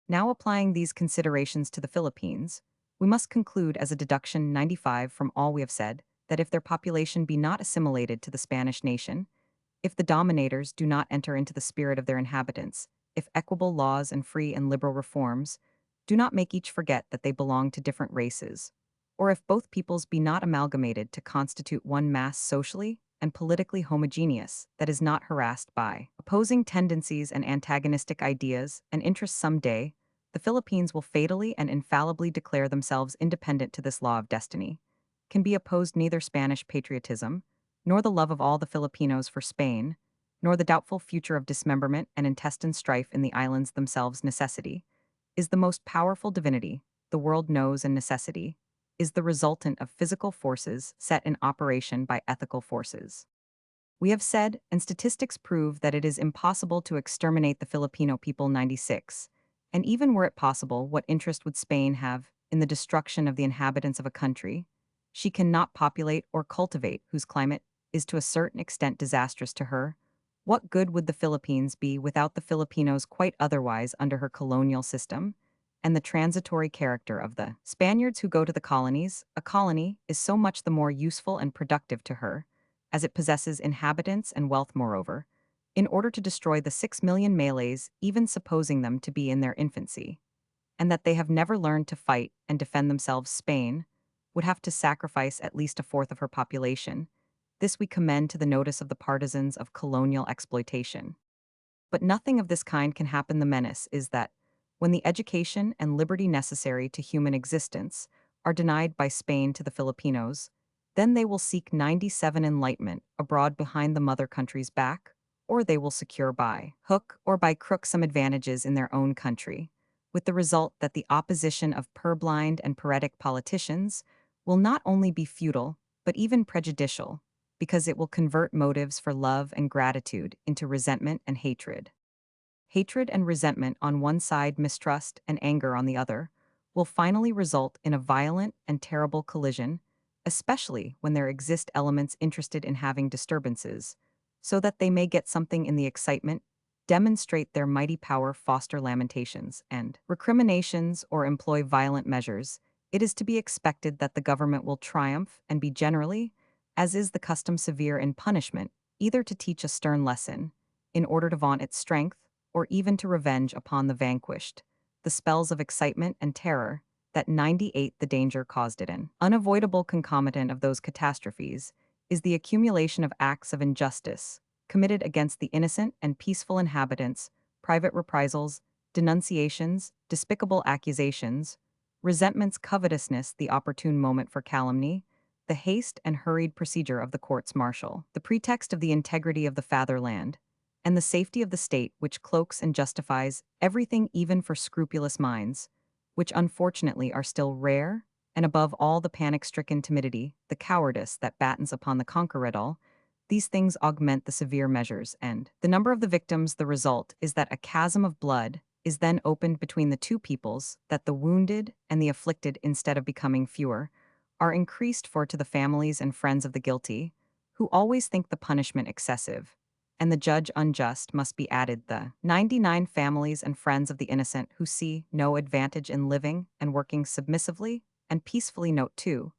Now applying these considerations to the Philippines, we must conclude as a deduction 95 from all we have said, that if their population be not assimilated to the Spanish nation, if the dominators do not enter into the spirit of their inhabitants, if equitable laws and free and liberal reforms do not make each forget that they belong to different races, or if both peoples be not amalgamated to constitute one mass socially and politically homogeneous that is not harassed by opposing tendencies and antagonistic ideas and interests, some day the Philippines will fatally and infallibly declare themselves independent. To this law of destiny can be opposed neither Spanish patriotism, nor the love of all the Filipinos for Spain, nor the doubtful future of dismemberment and intestine strife in the islands themselves. Necessity is the most powerful divinity the world knows, and necessity is the resultant of physical forces set in operation by ethical forces. We have said, and statistics prove, that it is impossible to exterminate the Filipino people. 96. And even were it possible, what interest would Spain have in the destruction of the inhabitants of a country she cannot populate or cultivate, whose climate is to a certain extent disastrous to her? What good would the Philippines be without the Filipinos, quite otherwise under her colonial system? And the transitory character of the Spaniards who go to the colonies, a colony is so much the more useful and productive to her, as it possesses inhabitants and wealth. Moreover, in order to destroy the 6 million Malays, even supposing them to be in their infancy, and that they have never learned to fight and defend themselves, Spain would have to sacrifice at least a fourth of her population. This we commend to the notice of the partisans of colonial exploitation. But nothing of this kind can happen. The menace is that, when the education and liberty necessary to human existence are denied by Spain to the Filipinos, then they will seek 97 enlightenment abroad behind the mother country's back, or they will secure by hook or by crook some advantages in their own country, with the result that the opposition of purblind and paretic politicians will not only be futile, but even prejudicial, because it will convert motives for love and gratitude into resentment and hatred. Hatred and resentment on one side, mistrust and anger on the other, will finally result in a violent and terrible collision, especially when there exist elements interested in having disturbances, so that they may get something in the excitement, demonstrate their mighty power, foster lamentations, and recriminations or employ violent measures. It is to be expected that the government will triumph and be generally, as is the custom, severe in punishment, either to teach a stern lesson, in order to vaunt its strength, or even to revenge upon the vanquished, the spells of excitement and terror that 98 the danger caused it in. Unavoidable concomitant of those catastrophes is the accumulation of acts of injustice committed against the innocent and peaceful inhabitants, private reprisals, denunciations, despicable accusations, resentments, covetousness, the opportune moment for calumny, the haste and hurried procedure of the courts martial, the pretext of the integrity of the fatherland, and the safety of the state which cloaks and justifies everything even for scrupulous minds, which unfortunately are still rare, and above all the panic-stricken timidity, the cowardice that battens upon the conqueror. These things augment the severe measures, and the number of the victims. The result is that a chasm of blood is then opened between the two peoples, that the wounded and the afflicted, instead of becoming fewer, are increased for to the families and friends of the guilty, who always think the punishment excessive, and the judge unjust. Must be added the 99 families and friends of the innocent who see no advantage in living and working submissively and peacefully. Note, too,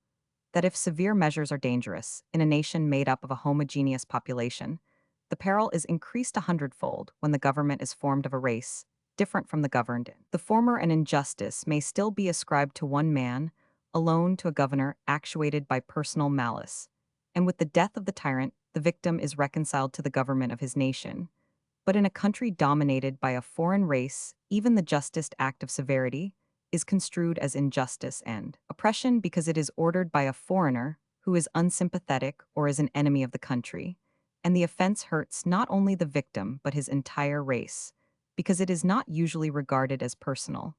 that if severe measures are dangerous in a nation made up of a homogeneous population, the peril is increased 100-fold when the government is formed of a race different from the governed. The former, an injustice, may still be ascribed to one man, alone to a governor actuated by personal malice, and with the death of the tyrant, the victim is reconciled to the government of his nation. But in a country dominated by a foreign race, even the justest act of severity is construed as injustice and oppression because it is ordered by a foreigner who is unsympathetic or is an enemy of the country, and the offense hurts not only the victim but his entire race, because it is not usually regarded as personal.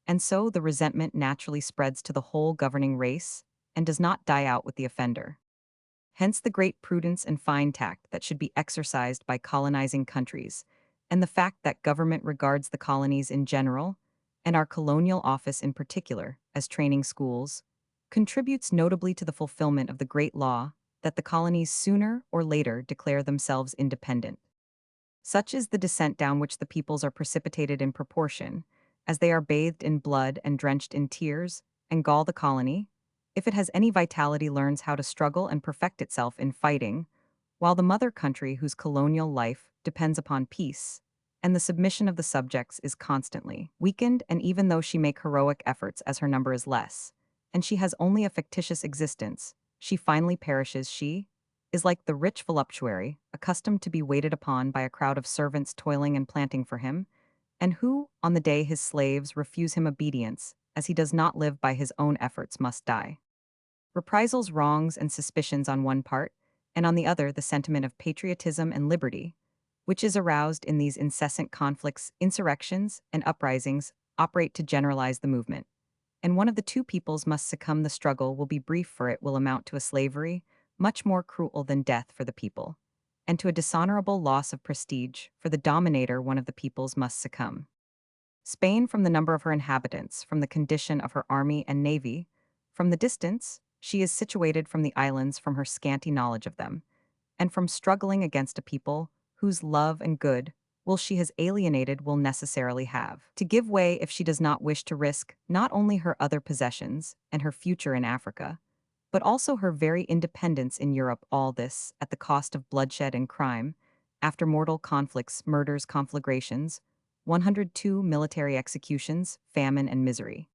And so the resentment naturally spreads to the whole governing race and does not die out with the offender. Hence the great prudence and fine tact that should be exercised by colonizing countries, and the fact that government regards the colonies in general, and our colonial office in particular, as training schools, contributes notably to the fulfillment of the great law that the colonies sooner or later declare themselves independent. Such is the descent down which the peoples are precipitated in proportion, as they are bathed in blood and drenched in tears, and gall the colony, if it has any vitality, learns how to struggle and perfect itself in fighting, while the mother country, whose colonial life depends upon peace, and the submission of the subjects, is constantly weakened, and even though she make heroic efforts as her number is less, and she has only a fictitious existence, she finally perishes. She is like the rich voluptuary, accustomed to be waited upon by a crowd of servants toiling and planting for him, and who, on the day his slaves refuse him obedience, as he does not live by his own efforts, must die. Reprisals, wrongs, and suspicions on one part, and on the other the sentiment of patriotism and liberty, which is aroused in these incessant conflicts, insurrections, and uprisings, operate to generalize the movement. And one of the two peoples must succumb. The struggle will be brief, for it will amount to a slavery much more cruel than death for the people, and to a dishonorable loss of prestige for the dominator. One of the peoples must succumb. Spain, from the number of her inhabitants, from the condition of her army and navy, from the distance she is situated from the islands, from her scanty knowledge of them, and from struggling against a people whose love and good will she has alienated, will necessarily have to give way if she does not wish to risk not only her other possessions and her future in Africa, but also her very independence in Europe. All this at the cost of bloodshed and crime, after mortal conflicts, murders, conflagrations, 102 military executions, famine, and misery.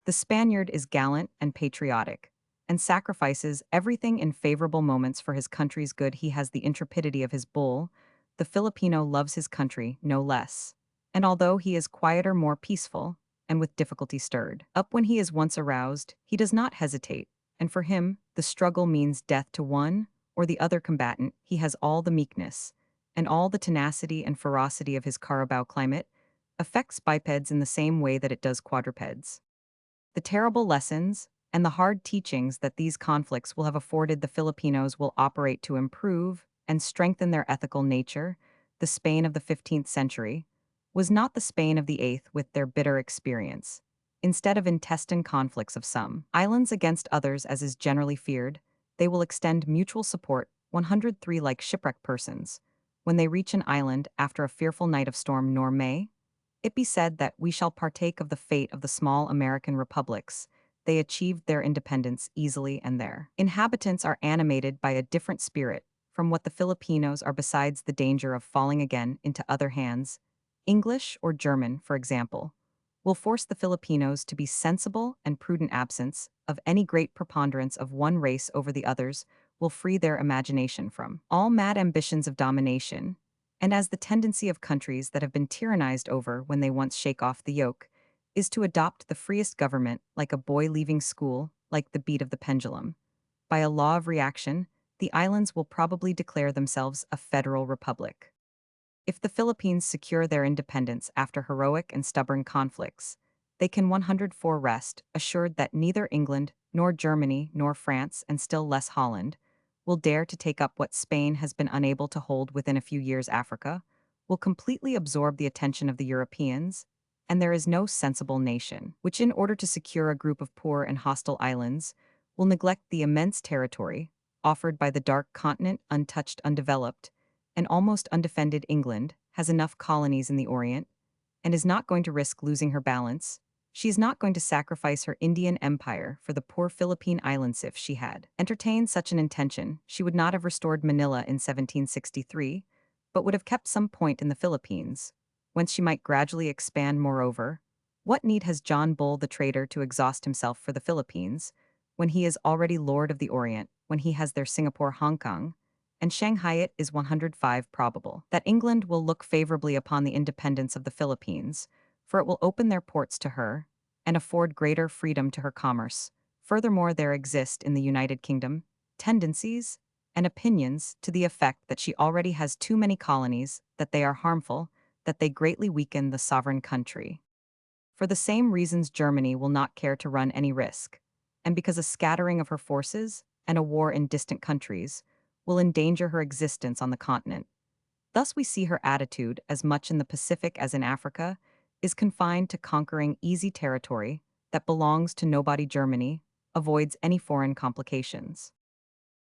The Spaniard is gallant and patriotic, and sacrifices everything in favorable moments for his country's good. He has the intrepidity of his bull. The Filipino loves his country no less, and although he is quieter, more peaceful, and with difficulty stirred up when he is once aroused, he does not hesitate, and for him the struggle means death to one or the other combatant. He has all the meekness and all the tenacity and ferocity of his Carabao climate affects bipeds in the same way that it does quadrupeds. The terrible lessons and the hard teachings that these conflicts will have afforded the Filipinos will operate to improve and strengthen their ethical nature. The Spain of the 15th century was not the Spain of the 8th with their bitter experience. Instead of intestine conflicts of some islands against others, as is generally feared, they will extend mutual support 103 like shipwrecked persons. When they reach an island after a fearful night of storm, nor may it be said that we shall partake of the fate of the small American republics. They achieved their independence easily, and their inhabitants are animated by a different spirit from what the Filipinos are, besides the danger of falling again into other hands. English or German, for example, will force the Filipinos to be sensible and prudent. Absence of any great preponderance of one race over the others will free their imagination from all mad ambitions of domination, and as the tendency of countries that have been tyrannized over when they once shake off the yoke, is to adopt the freest government like a boy leaving school, like the beat of the pendulum. By a law of reaction, the islands will probably declare themselves a federal republic. If the Philippines secure their independence after heroic and stubborn conflicts, they can 104 rest assured that neither England, nor Germany, nor France, and still less Holland, will dare to take up what Spain has been unable to hold within a few years. Africa will completely absorb the attention of the Europeans, and there is no sensible nation which, in order to secure a group of poor and hostile islands, will neglect the immense territory offered by the dark continent. Untouched, undeveloped, and almost undefended, England has enough colonies in the Orient and is not going to risk losing her balance. She is not going to sacrifice her Indian empire for the poor Philippine Islands. If she had entertained such an intention, she would not have restored Manila in 1763, but would have kept some point in the Philippines, whence she might gradually expand. Moreover, what need has John Bull the trader to exhaust himself for the Philippines, when he is already Lord of the Orient, when he has their Singapore, Hong Kong, and Shanghai? It is 105 probable that England will look favorably upon the independence of the Philippines, for it will open their ports to her and afford greater freedom to her commerce. Furthermore, there exist in the United Kingdom tendencies and opinions to the effect that she already has too many colonies, that they are harmful, that they greatly weaken the sovereign country. For the same reasons, Germany will not care to run any risk, and because a scattering of her forces and a war in distant countries will endanger her existence on the continent. Thus, we see her attitude, as much in the Pacific as in Africa, is confined to conquering easy territory that belongs to nobody. Germany avoids any foreign complications.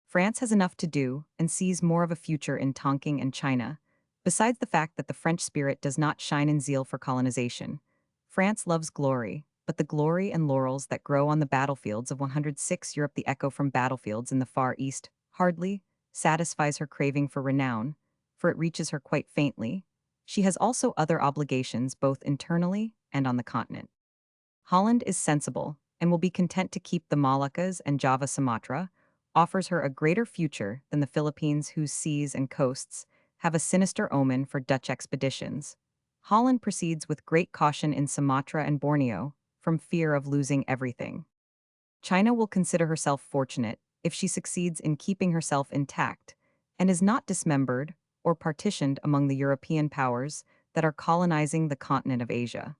France has enough to do and sees more of a future in Tonking and China, besides the fact that the French spirit does not shine in zeal for colonization. France loves glory, but the glory and laurels that grow on the battlefields of 106 Europe, the echo from battlefields in the Far East, hardly satisfies her craving for renown, for it reaches her quite faintly. She has also other obligations both internally and on the continent. Holland is sensible and will be content to keep the Moluccas and Java. Sumatra offers her a greater future than the Philippines, whose seas and coasts have a sinister omen for Dutch expeditions. Holland proceeds with great caution in Sumatra and Borneo, from fear of losing everything. China will consider herself fortunate if she succeeds in keeping herself intact and is not dismembered or partitioned among the European powers that are colonizing the continent of Asia.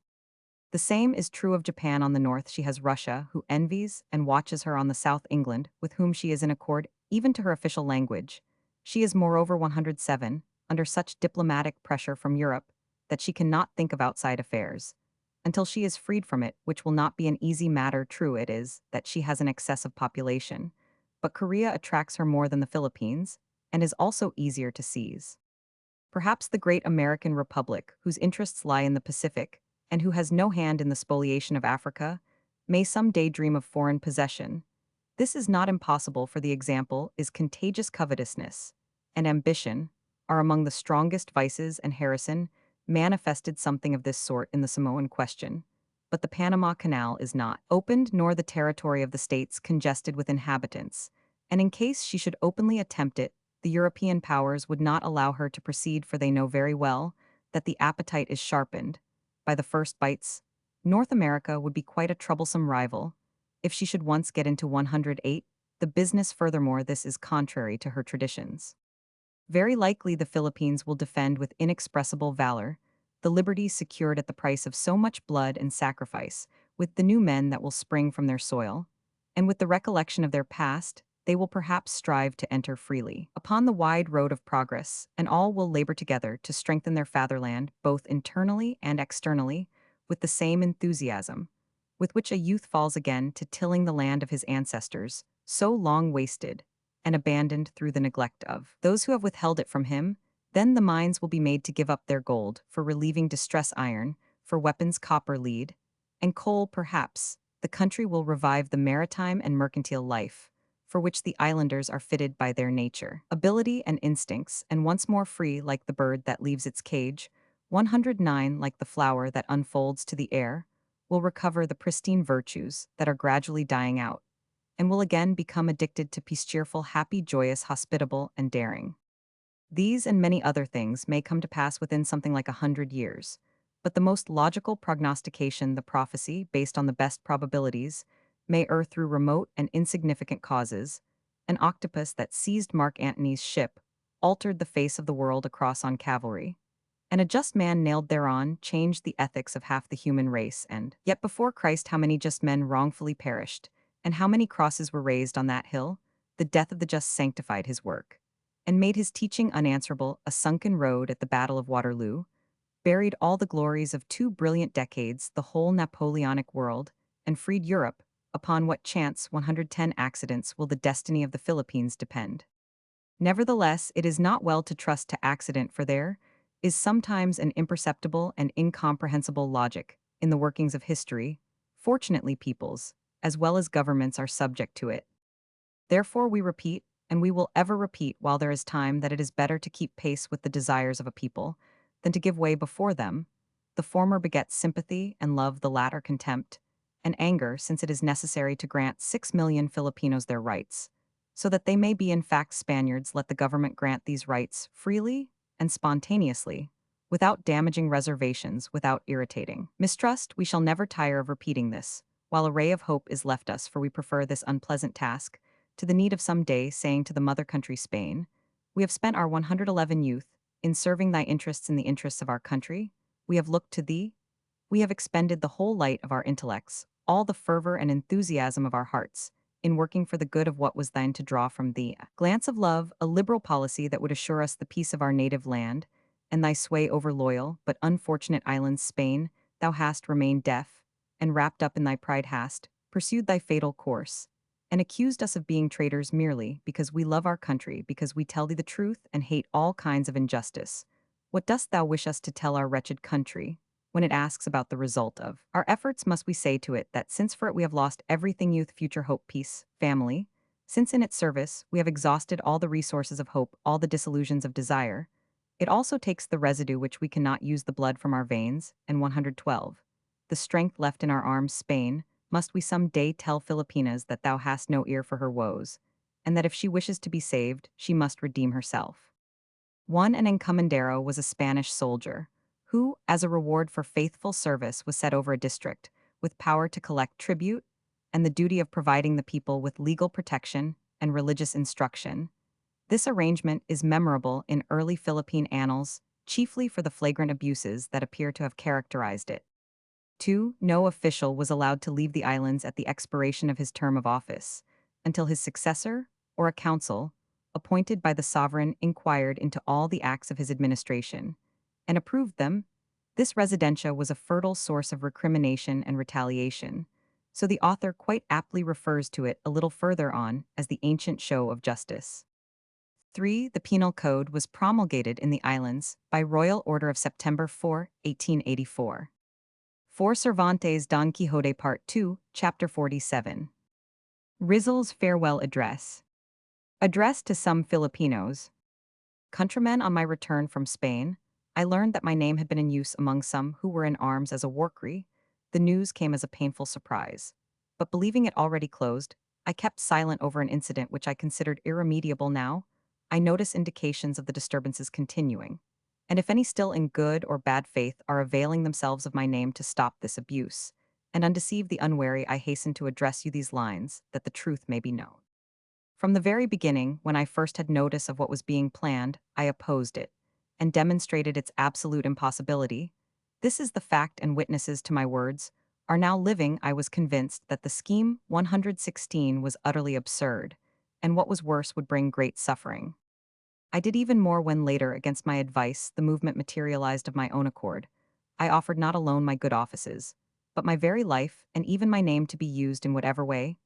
The same is true of Japan. On the north, she has Russia, who envies and watches her. On the south, England, with whom she is in accord, even to her official language. She is moreover 107, under such diplomatic pressure from Europe, that she cannot think of outside affairs, until she is freed from it, which will not be an easy matter. True it is that she has an excessive population, but Korea attracts her more than the Philippines, and is also easier to seize. Perhaps the great American Republic, whose interests lie in the Pacific, and who has no hand in the spoliation of Africa, may some day dream of foreign possession. This is not impossible, for the example is contagious covetousness, and ambition are among the strongest vices, and Harrison manifested something of this sort in the Samoan question. But the Panama Canal is not opened, nor the territory of the states congested with inhabitants, and in case she should openly attempt it, the European powers would not allow her to proceed, for they know very well that the appetite is sharpened by the first bites. North America would be quite a troublesome rival if she should once get into 108. The business. Furthermore, this is contrary to her traditions. Very likely the Philippines will defend with inexpressible valor the liberties secured at the price of so much blood and sacrifice, with the new men that will spring from their soil, and with the recollection of their past, they will perhaps strive to enter freely upon the wide road of progress, and all will labor together to strengthen their fatherland, both internally and externally, with the same enthusiasm with which a youth falls again to tilling the land of his ancestors, so long wasted and abandoned through the neglect of those who have withheld it from him. Then the mines will be made to give up their gold for relieving distress iron, for weapons copper lead, and coal perhaps. The country will revive the maritime and mercantile life, for which the islanders are fitted by their nature, ability and instincts, and once more free like the bird that leaves its cage, 109 like the flower that unfolds to the air, will recover the pristine virtues that are gradually dying out, and will again become addicted to peace, cheerful, happy, joyous, hospitable, and daring. These and many other things may come to pass within something like 100 years, but the most logical prognostication, the prophecy, based on the best probabilities, may err through remote and insignificant causes. An octopus that seized Mark Antony's ship altered the face of the world across on cavalry, and a just man nailed thereon changed the ethics of half the human race. And yet before Christ, how many just men wrongfully perished, and how many crosses were raised on that hill? The death of the just sanctified his work, and made his teaching unanswerable. A sunken road at the Battle of Waterloo buried all the glories of 2 brilliant decades, the whole Napoleonic world, and freed Europe. Upon what chance 110 accidents will the destiny of the Philippines depend? Nevertheless, it is not well to trust to accident, for there is sometimes an imperceptible and incomprehensible logic in the workings of history. Fortunately, peoples, as well as governments, are subject to it. Therefore, we repeat, and we will ever repeat while there is time, that it is better to keep pace with the desires of a people than to give way before them. The former begets sympathy, and love, the latter contempt and anger, since it is necessary to grant 6 million Filipinos their rights. So that they may be in fact Spaniards, let the government grant these rights freely and spontaneously, without damaging reservations, without irritating mistrust. We shall never tire of repeating this, while a ray of hope is left us, for we prefer this unpleasant task to the need of some day saying to the mother country Spain, "We have spent our 111 youth in serving thy interests in the interests of our country. We have looked to thee. We have expended the whole light of our intellects, all the fervor and enthusiasm of our hearts, in working for the good of what was thine to draw from thee a glance of love, a liberal policy that would assure us the peace of our native land, and thy sway over loyal but unfortunate islands Spain. Thou hast remained deaf, and wrapped up in thy pride hast pursued thy fatal course, and accused us of being traitors merely because we love our country, because we tell thee the truth and hate all kinds of injustice. What dost thou wish us to tell our wretched country? When it asks about the result of our efforts, must we say to it that since for it we have lost everything, youth, future, hope, peace, family, since in its service we have exhausted all the resources of hope, all the disillusions of desire, it also takes the residue which we cannot use, the blood from our veins, and 112, the strength left in our arms, Spain, must we some day tell Filipinas that thou hast no ear for her woes, and that if she wishes to be saved, she must redeem herself. One, an encomendero, was a Spanish soldier, who, as a reward for faithful service, was set over a district, with power to collect tribute, and the duty of providing the people with legal protection and religious instruction. This arrangement is memorable in early Philippine annals, chiefly for the flagrant abuses that appear to have characterized it. 2. No official was allowed to leave the islands at the expiration of his term of office, until his successor, or a council, appointed by the sovereign, inquired into all the acts of his administration, and approved them. This residentia was a fertile source of recrimination and retaliation, so the author quite aptly refers to it a little further on as the ancient show of justice. 3. The Penal Code was promulgated in the islands by royal order of September 4, 1884. 4. Cervantes' Don Quixote Part 2, Chapter 47. Rizal's Farewell Address. Addressed to some Filipinos. Countrymen, on my return from Spain, I learned that my name had been in use among some who were in arms as a workery. The news came as a painful surprise. But believing it already closed, I kept silent over an incident which I considered irremediable. Now, I notice indications of the disturbances continuing, and if any still in good or bad faith are availing themselves of my name to stop this abuse, and undeceive the unwary, I hasten to address you these lines, that the truth may be known. From the very beginning, when I first had notice of what was being planned, I opposed it, and demonstrated its absolute impossibility. This is the fact, and witnesses to my words are now living. I was convinced that the scheme 116 was utterly absurd, and what was worse would bring great suffering. I did even more when later, against my advice, the movement materialized of my own accord. I offered not alone my good offices, but my very life, and even my name, to be used in whatever way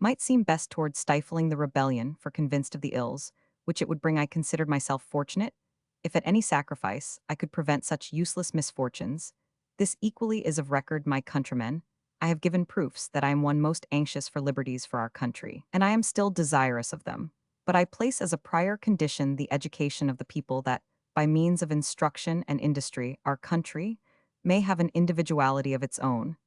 might seem best toward stifling the rebellion, for convinced of the ills which it would bring. I considered myself fortunate, if at any sacrifice I could prevent such useless misfortunes. This equally is of record, my countrymen. I have given proofs that I am one most anxious for liberties for our country, and I am still desirous of them. But I place as a prior condition the education of the people, that, by means of instruction and industry, our country may have an individuality of its own,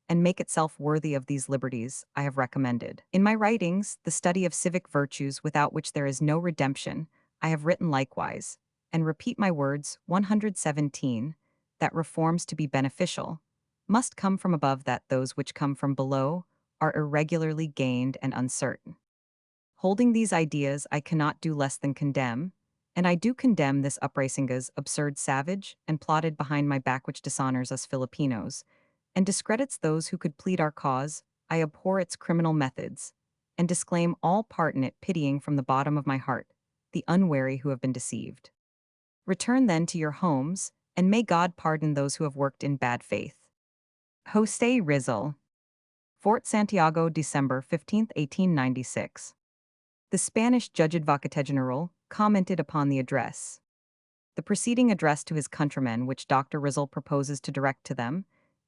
and make itself worthy of these liberties I have recommended. In my writings, the study of civic virtues, without which there is no redemption, I have written likewise, and repeat my words 117, that reforms to be beneficial must come from above, that those which come from below are irregularly gained and uncertain. Holding these ideas, I cannot do less than condemn, and I do condemn this uprising as absurd, savage, and plotted behind my back, which dishonors us Filipinos, and discredits those who could plead our cause. I abhor its criminal methods, and disclaim all part in it, pitying from the bottom of my heart the unwary who have been deceived. Return then to your homes, and may God pardon those who have worked in bad faith. José Rizal. Fort Santiago, December 15, 1896. The Spanish Judge Advocate General commented upon the address. The preceding address to his countrymen, which Dr. Rizal proposes to direct to them,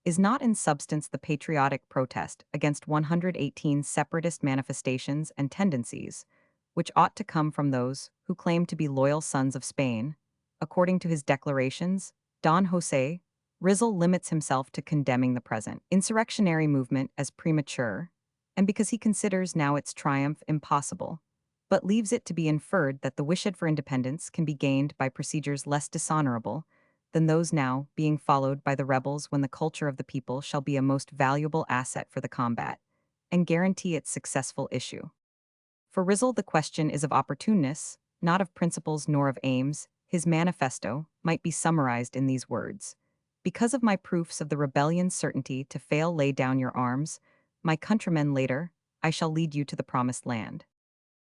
is not in substance the patriotic protest against 118 separatist manifestations and tendencies, which ought to come from those who claim to be loyal sons of Spain. According to his declarations, Don José Rizal limits himself to condemning the present insurrectionary movement as premature, and because he considers now its triumph impossible, but leaves it to be inferred that the wished for independence can be gained by procedures less dishonorable than those now being followed by the rebels, when the culture of the people shall be a most valuable asset for the combat, and guarantee its successful issue. For Rizal, the question is of opportuneness, not of principles nor of aims. His manifesto might be summarized in these words: because of my proofs of the rebellion's certainty to fail, lay down your arms, my countrymen. Later, I shall lead you to the promised land.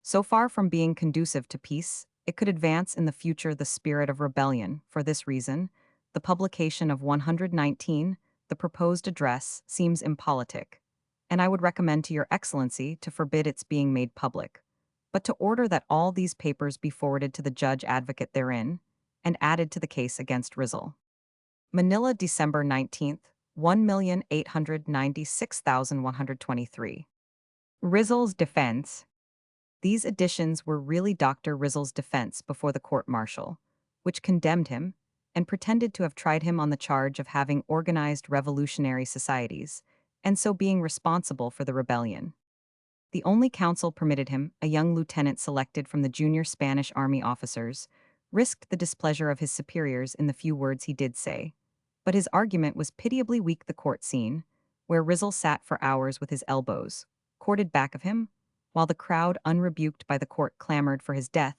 So far from being conducive to peace, it could advance in the future the spirit of rebellion. For this reason, the publication of 119, the proposed address, seems impolitic, and I would recommend to your Excellency to forbid its being made public, but to order that all these papers be forwarded to the judge advocate therein, and added to the case against Rizal. Manila, December 19th, 1,896,123. Rizal's defense. These additions were really Dr. Rizal's defense before the court-martial, which condemned him and pretended to have tried him on the charge of having organized revolutionary societies, and so being responsible for the rebellion. The only counsel permitted him, a young lieutenant selected from the junior Spanish army officers, risked the displeasure of his superiors in the few words he did say, but his argument was pitiably weak. The court scene, where Rizal sat for hours with his elbows corded back of him, while the crowd, unrebuked by the court, clamored for his death,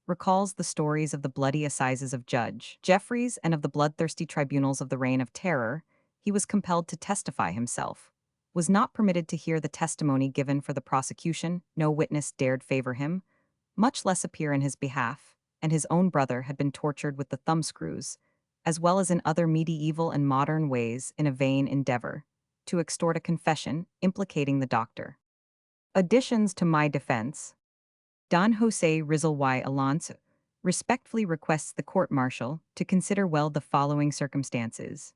recalls the stories of the bloody assizes of Judge Jeffreys and of the bloodthirsty tribunals of the Reign of Terror. He was compelled to testify himself, was not permitted to hear the testimony given for the prosecution. No witness dared favor him, much less appear in his behalf, and his own brother had been tortured with the thumbscrews, as well as in other medieval and modern ways, in a vain endeavor to extort a confession implicating the doctor. Additions to my defense. Don José Rizal y Alonso respectfully requests the court-martial to consider well the following circumstances.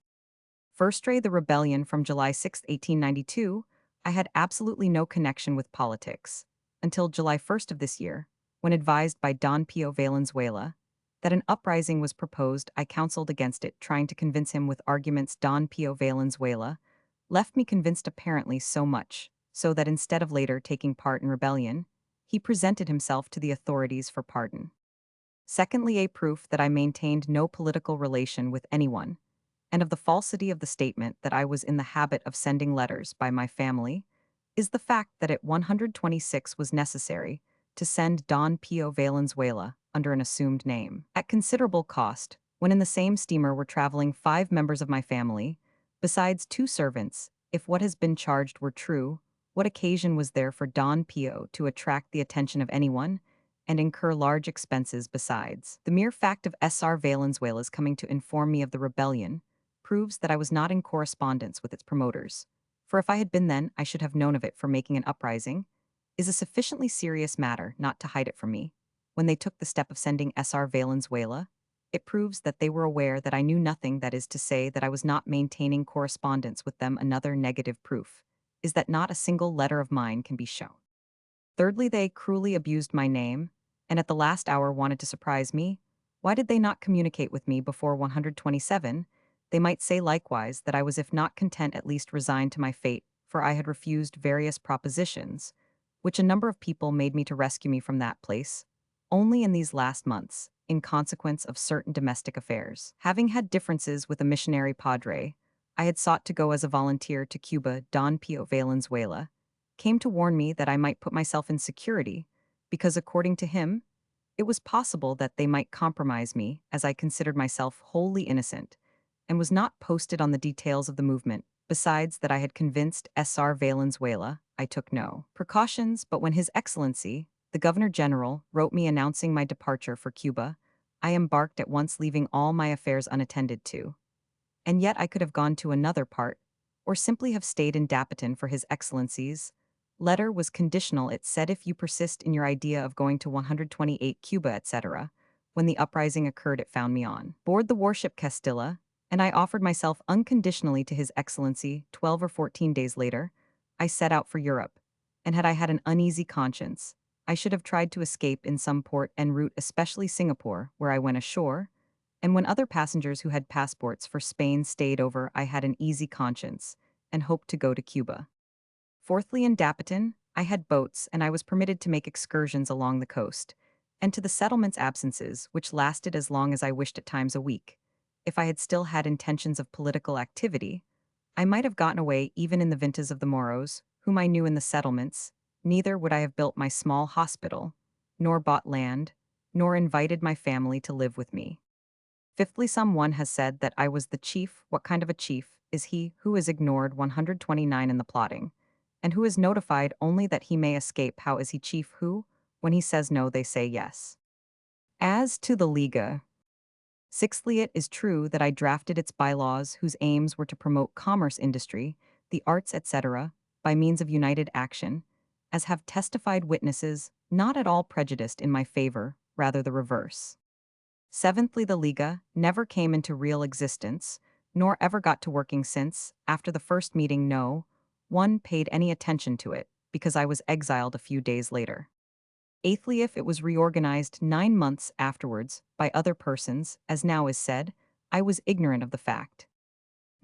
First, the rebellion from July 6, 1892, I had absolutely no connection with politics, until July 1st of this year, when advised by Don Pio Valenzuela that an uprising was proposed. I counseled against it, trying to convince him with arguments. Don Pio Valenzuela left me convinced apparently so much, so that instead of later taking part in rebellion, he presented himself to the authorities for pardon. Secondly, a proof that I maintained no political relation with anyone, and of the falsity of the statement that I was in the habit of sending letters by my family, is the fact that at 126 was necessary to send Don Pio Valenzuela under an assumed name. At considerable cost, when in the same steamer were traveling 5 members of my family, besides 2 servants, if what has been charged were true, what occasion was there for Don Pio to attract the attention of anyone and incur large expenses besides? The mere fact of S.R. Valenzuela's coming to inform me of the rebellion proves that I was not in correspondence with its promoters, for if I had been then, I should have known of it for making an uprising, is a sufficiently serious matter not to hide it from me. When they took the step of sending S.R. Valenzuela, it proves that they were aware that I knew nothing, that is to say, that I was not maintaining correspondence with them. Another negative proof is that not a single letter of mine can be shown. Thirdly, they cruelly abused my name, and at the last hour wanted to surprise me. Why did they not communicate with me before 127? They might say likewise that I was, if not content, at least resigned to my fate, for I had refused various propositions, which a number of people made me to rescue me from that place, only in these last months, in consequence of certain domestic affairs. Having had differences with a missionary padre, I had sought to go as a volunteer to Cuba. Don Pio Valenzuela came to warn me that I might put myself in security, because according to him, it was possible that they might compromise me, as I considered myself wholly innocent, and was not posted on the details of the movement. Besides that I had convinced S.R. Valenzuela, I took no precautions, but when His Excellency, the Governor General, wrote me announcing my departure for Cuba, I embarked at once, leaving all my affairs unattended to. And yet I could have gone to another part, or simply have stayed in Dapitan, for His Excellency's letter was conditional. It said, if you persist in your idea of going to 128 Cuba, etc. When the uprising occurred, it found me on board the warship Castilla, and I offered myself unconditionally to His Excellency. 12 or 14 days later, I set out for Europe, and had I had an uneasy conscience, I should have tried to escape in some port en route, especially Singapore, where I went ashore, and when other passengers who had passports for Spain stayed over, I had an easy conscience, and hoped to go to Cuba. Fourthly, in Dapitan, I had boats, and I was permitted to make excursions along the coast, and to the settlements, absences, which lasted as long as I wished, at times a week. If I had still had intentions of political activity, I might have gotten away even in the vintas of the Moros, whom I knew in the settlements. Neither would I have built my small hospital, nor bought land, nor invited my family to live with me. Fifthly, someone has said that I was the chief. What kind of a chief is he who is ignored 129 in the plotting, and who is notified only that he may escape? How is he chief who, when he says no, they say yes? As to the Liga, sixthly, it is true that I drafted its bylaws, whose aims were to promote commerce, industry, the arts, etc., by means of united action, as have testified witnesses, not at all prejudiced in my favor, rather the reverse. Seventhly, the Liga never came into real existence, nor ever got to working since, after the first meeting, no one paid any attention to it, because I was exiled a few days later. Eighthly, if it was reorganized 9 months afterwards by other persons, as now is said, I was ignorant of the fact.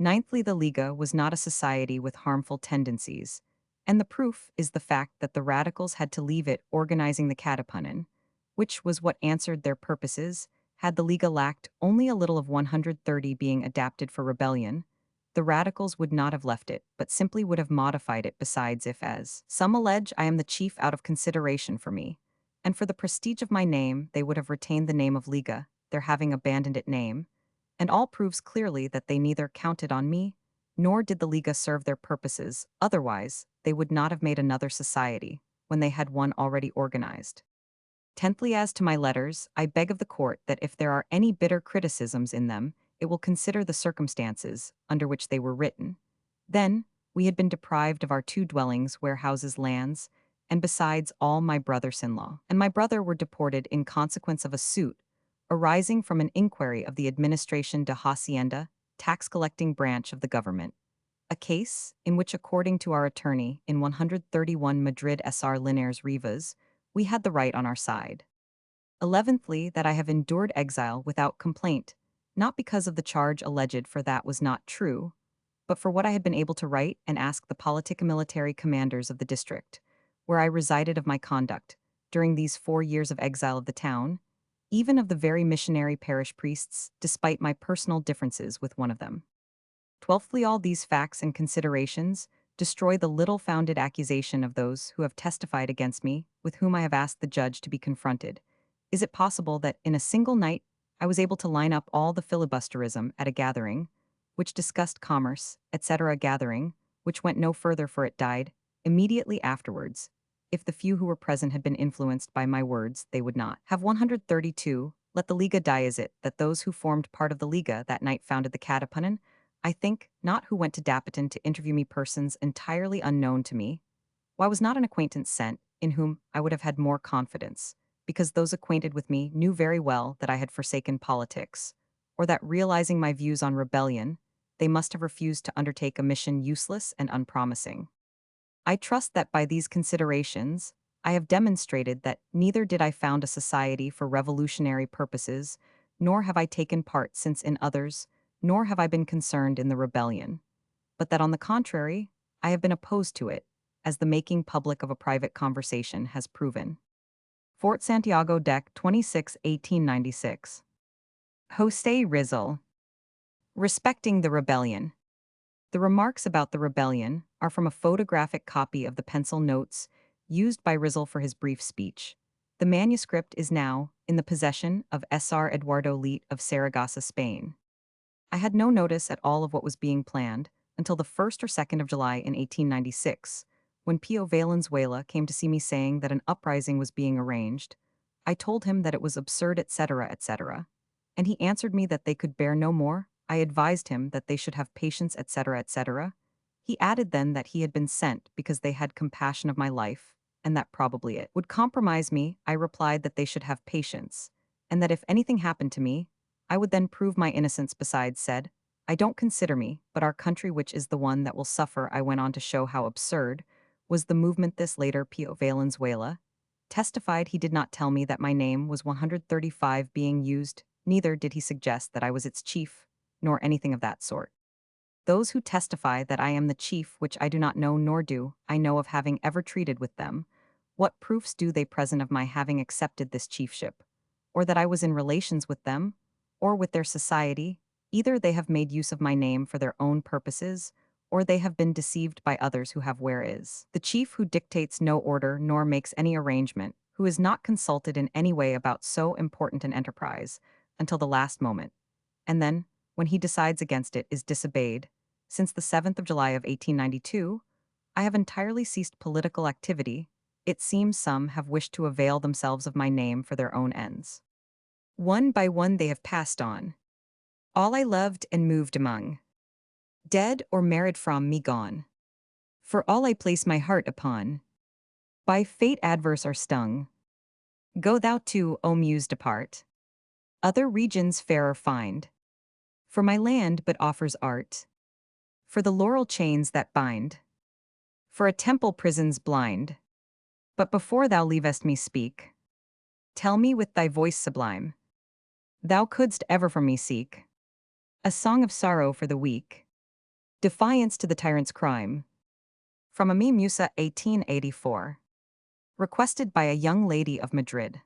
Ninthly, the Liga was not a society with harmful tendencies, and the proof is the fact that the radicals had to leave it, organizing the Katipunan, which was what answered their purposes. Had the Liga lacked only a little of 130 being adapted for rebellion, the radicals would not have left it, but simply would have modified it. Besides, if, as some allege, I am the chief out of consideration for me, and for the prestige of my name, they would have retained the name of Liga, their having abandoned it name, and all proves clearly that they neither counted on me, nor did the Liga serve their purposes. Otherwise, they would not have made another society, when they had one already organized. Tenthly, as to my letters, I beg of the court that if there are any bitter criticisms in them, it will consider the circumstances under which they were written. Then, we had been deprived of our 2 dwellings, warehouses, lands, and besides, all my brothers-in-law and my brother were deported in consequence of a suit arising from an inquiry of the Administration de Hacienda, tax-collecting branch of the government, a case in which, according to our attorney in 131 Madrid S.R. Linares Rivas, we had the right on our side. 11thly, that I have endured exile without complaint, not because of the charge alleged, for that was not true, but for what I had been able to write and ask the politic-military commanders of the district, where I resided, of my conduct, during these 4 years of exile, of the town, even of the very missionary parish priests, despite my personal differences with one of them. 12thly, all these facts and considerations destroy the little-founded accusation of those who have testified against me, with whom I have asked the judge to be confronted. Is it possible that in a single night I was able to line up all the filibusterism at a gathering, which discussed commerce, etc. gathering, which went no further for it died, immediately afterwards? If the few who were present had been influenced by my words, they would not have 132. Let the Liga die. Is it that those who formed part of the Liga that night founded the Katapunan? I think, not who went to Dapitan to interview me persons entirely unknown to me. Why was not an acquaintance sent, in whom I would have had more confidence, because those acquainted with me knew very well that I had forsaken politics, or that realizing my views on rebellion, they must have refused to undertake a mission useless and unpromising. I trust that by these considerations, I have demonstrated that neither did I found a society for revolutionary purposes, nor have I taken part since in others, nor have I been concerned in the rebellion, but that on the contrary, I have been opposed to it, as the making public of a private conversation has proven. Fort Santiago Dec 26, 1896. José Rizal. Respecting the rebellion. The remarks about the rebellion are from a photographic copy of the pencil notes used by Rizal for his brief speech. The manuscript is now in the possession of Sr. Eduardo Leite of Saragossa, Spain. I had no notice at all of what was being planned until the 1st or 2nd of July in 1896, when Pio Valenzuela came to see me saying that an uprising was being arranged. I told him that it was absurd, etc., etc., and he answered me that they could bear no more. I advised him that they should have patience, etc., etc. He added then that he had been sent because they had compassion of my life, and that probably it would compromise me. I replied that they should have patience, and that if anything happened to me, I would then prove my innocence. Besides, said, I don't consider me, but our country which is the one that will suffer. I went on to show how absurd was the movement. This later Pio Valenzuela testified he did not tell me that my name was 135 being used, neither did he suggest that I was its chief, nor anything of that sort. Those who testify that I am the chief, which I do not know nor do I know of having ever treated with them, what proofs do they present of my having accepted this chiefship, or that I was in relations with them, or with their society? Either they have made use of my name for their own purposes, or they have been deceived by others who have. Where is the chief who dictates no order nor makes any arrangement, who is not consulted in any way about so important an enterprise, until the last moment, and then, when he decides against it, is disobeyed? Since the 7th of July of 1892, I have entirely ceased political activity. It seems some have wished to avail themselves of my name for their own ends. One by one they have passed on. All I loved and moved among, dead or married from me gone. For all I place my heart upon, by fate adverse are stung. Go thou too, O Muse, depart. Other regions fairer find. For my land but offers art. For the laurel chains that bind. For a temple prisons blind. But before thou leavest me speak, tell me with thy voice sublime, thou couldst ever from me seek a song of sorrow for the weak, defiance to the tyrant's crime. From Ami Musa 1884. Requested by a young lady of Madrid.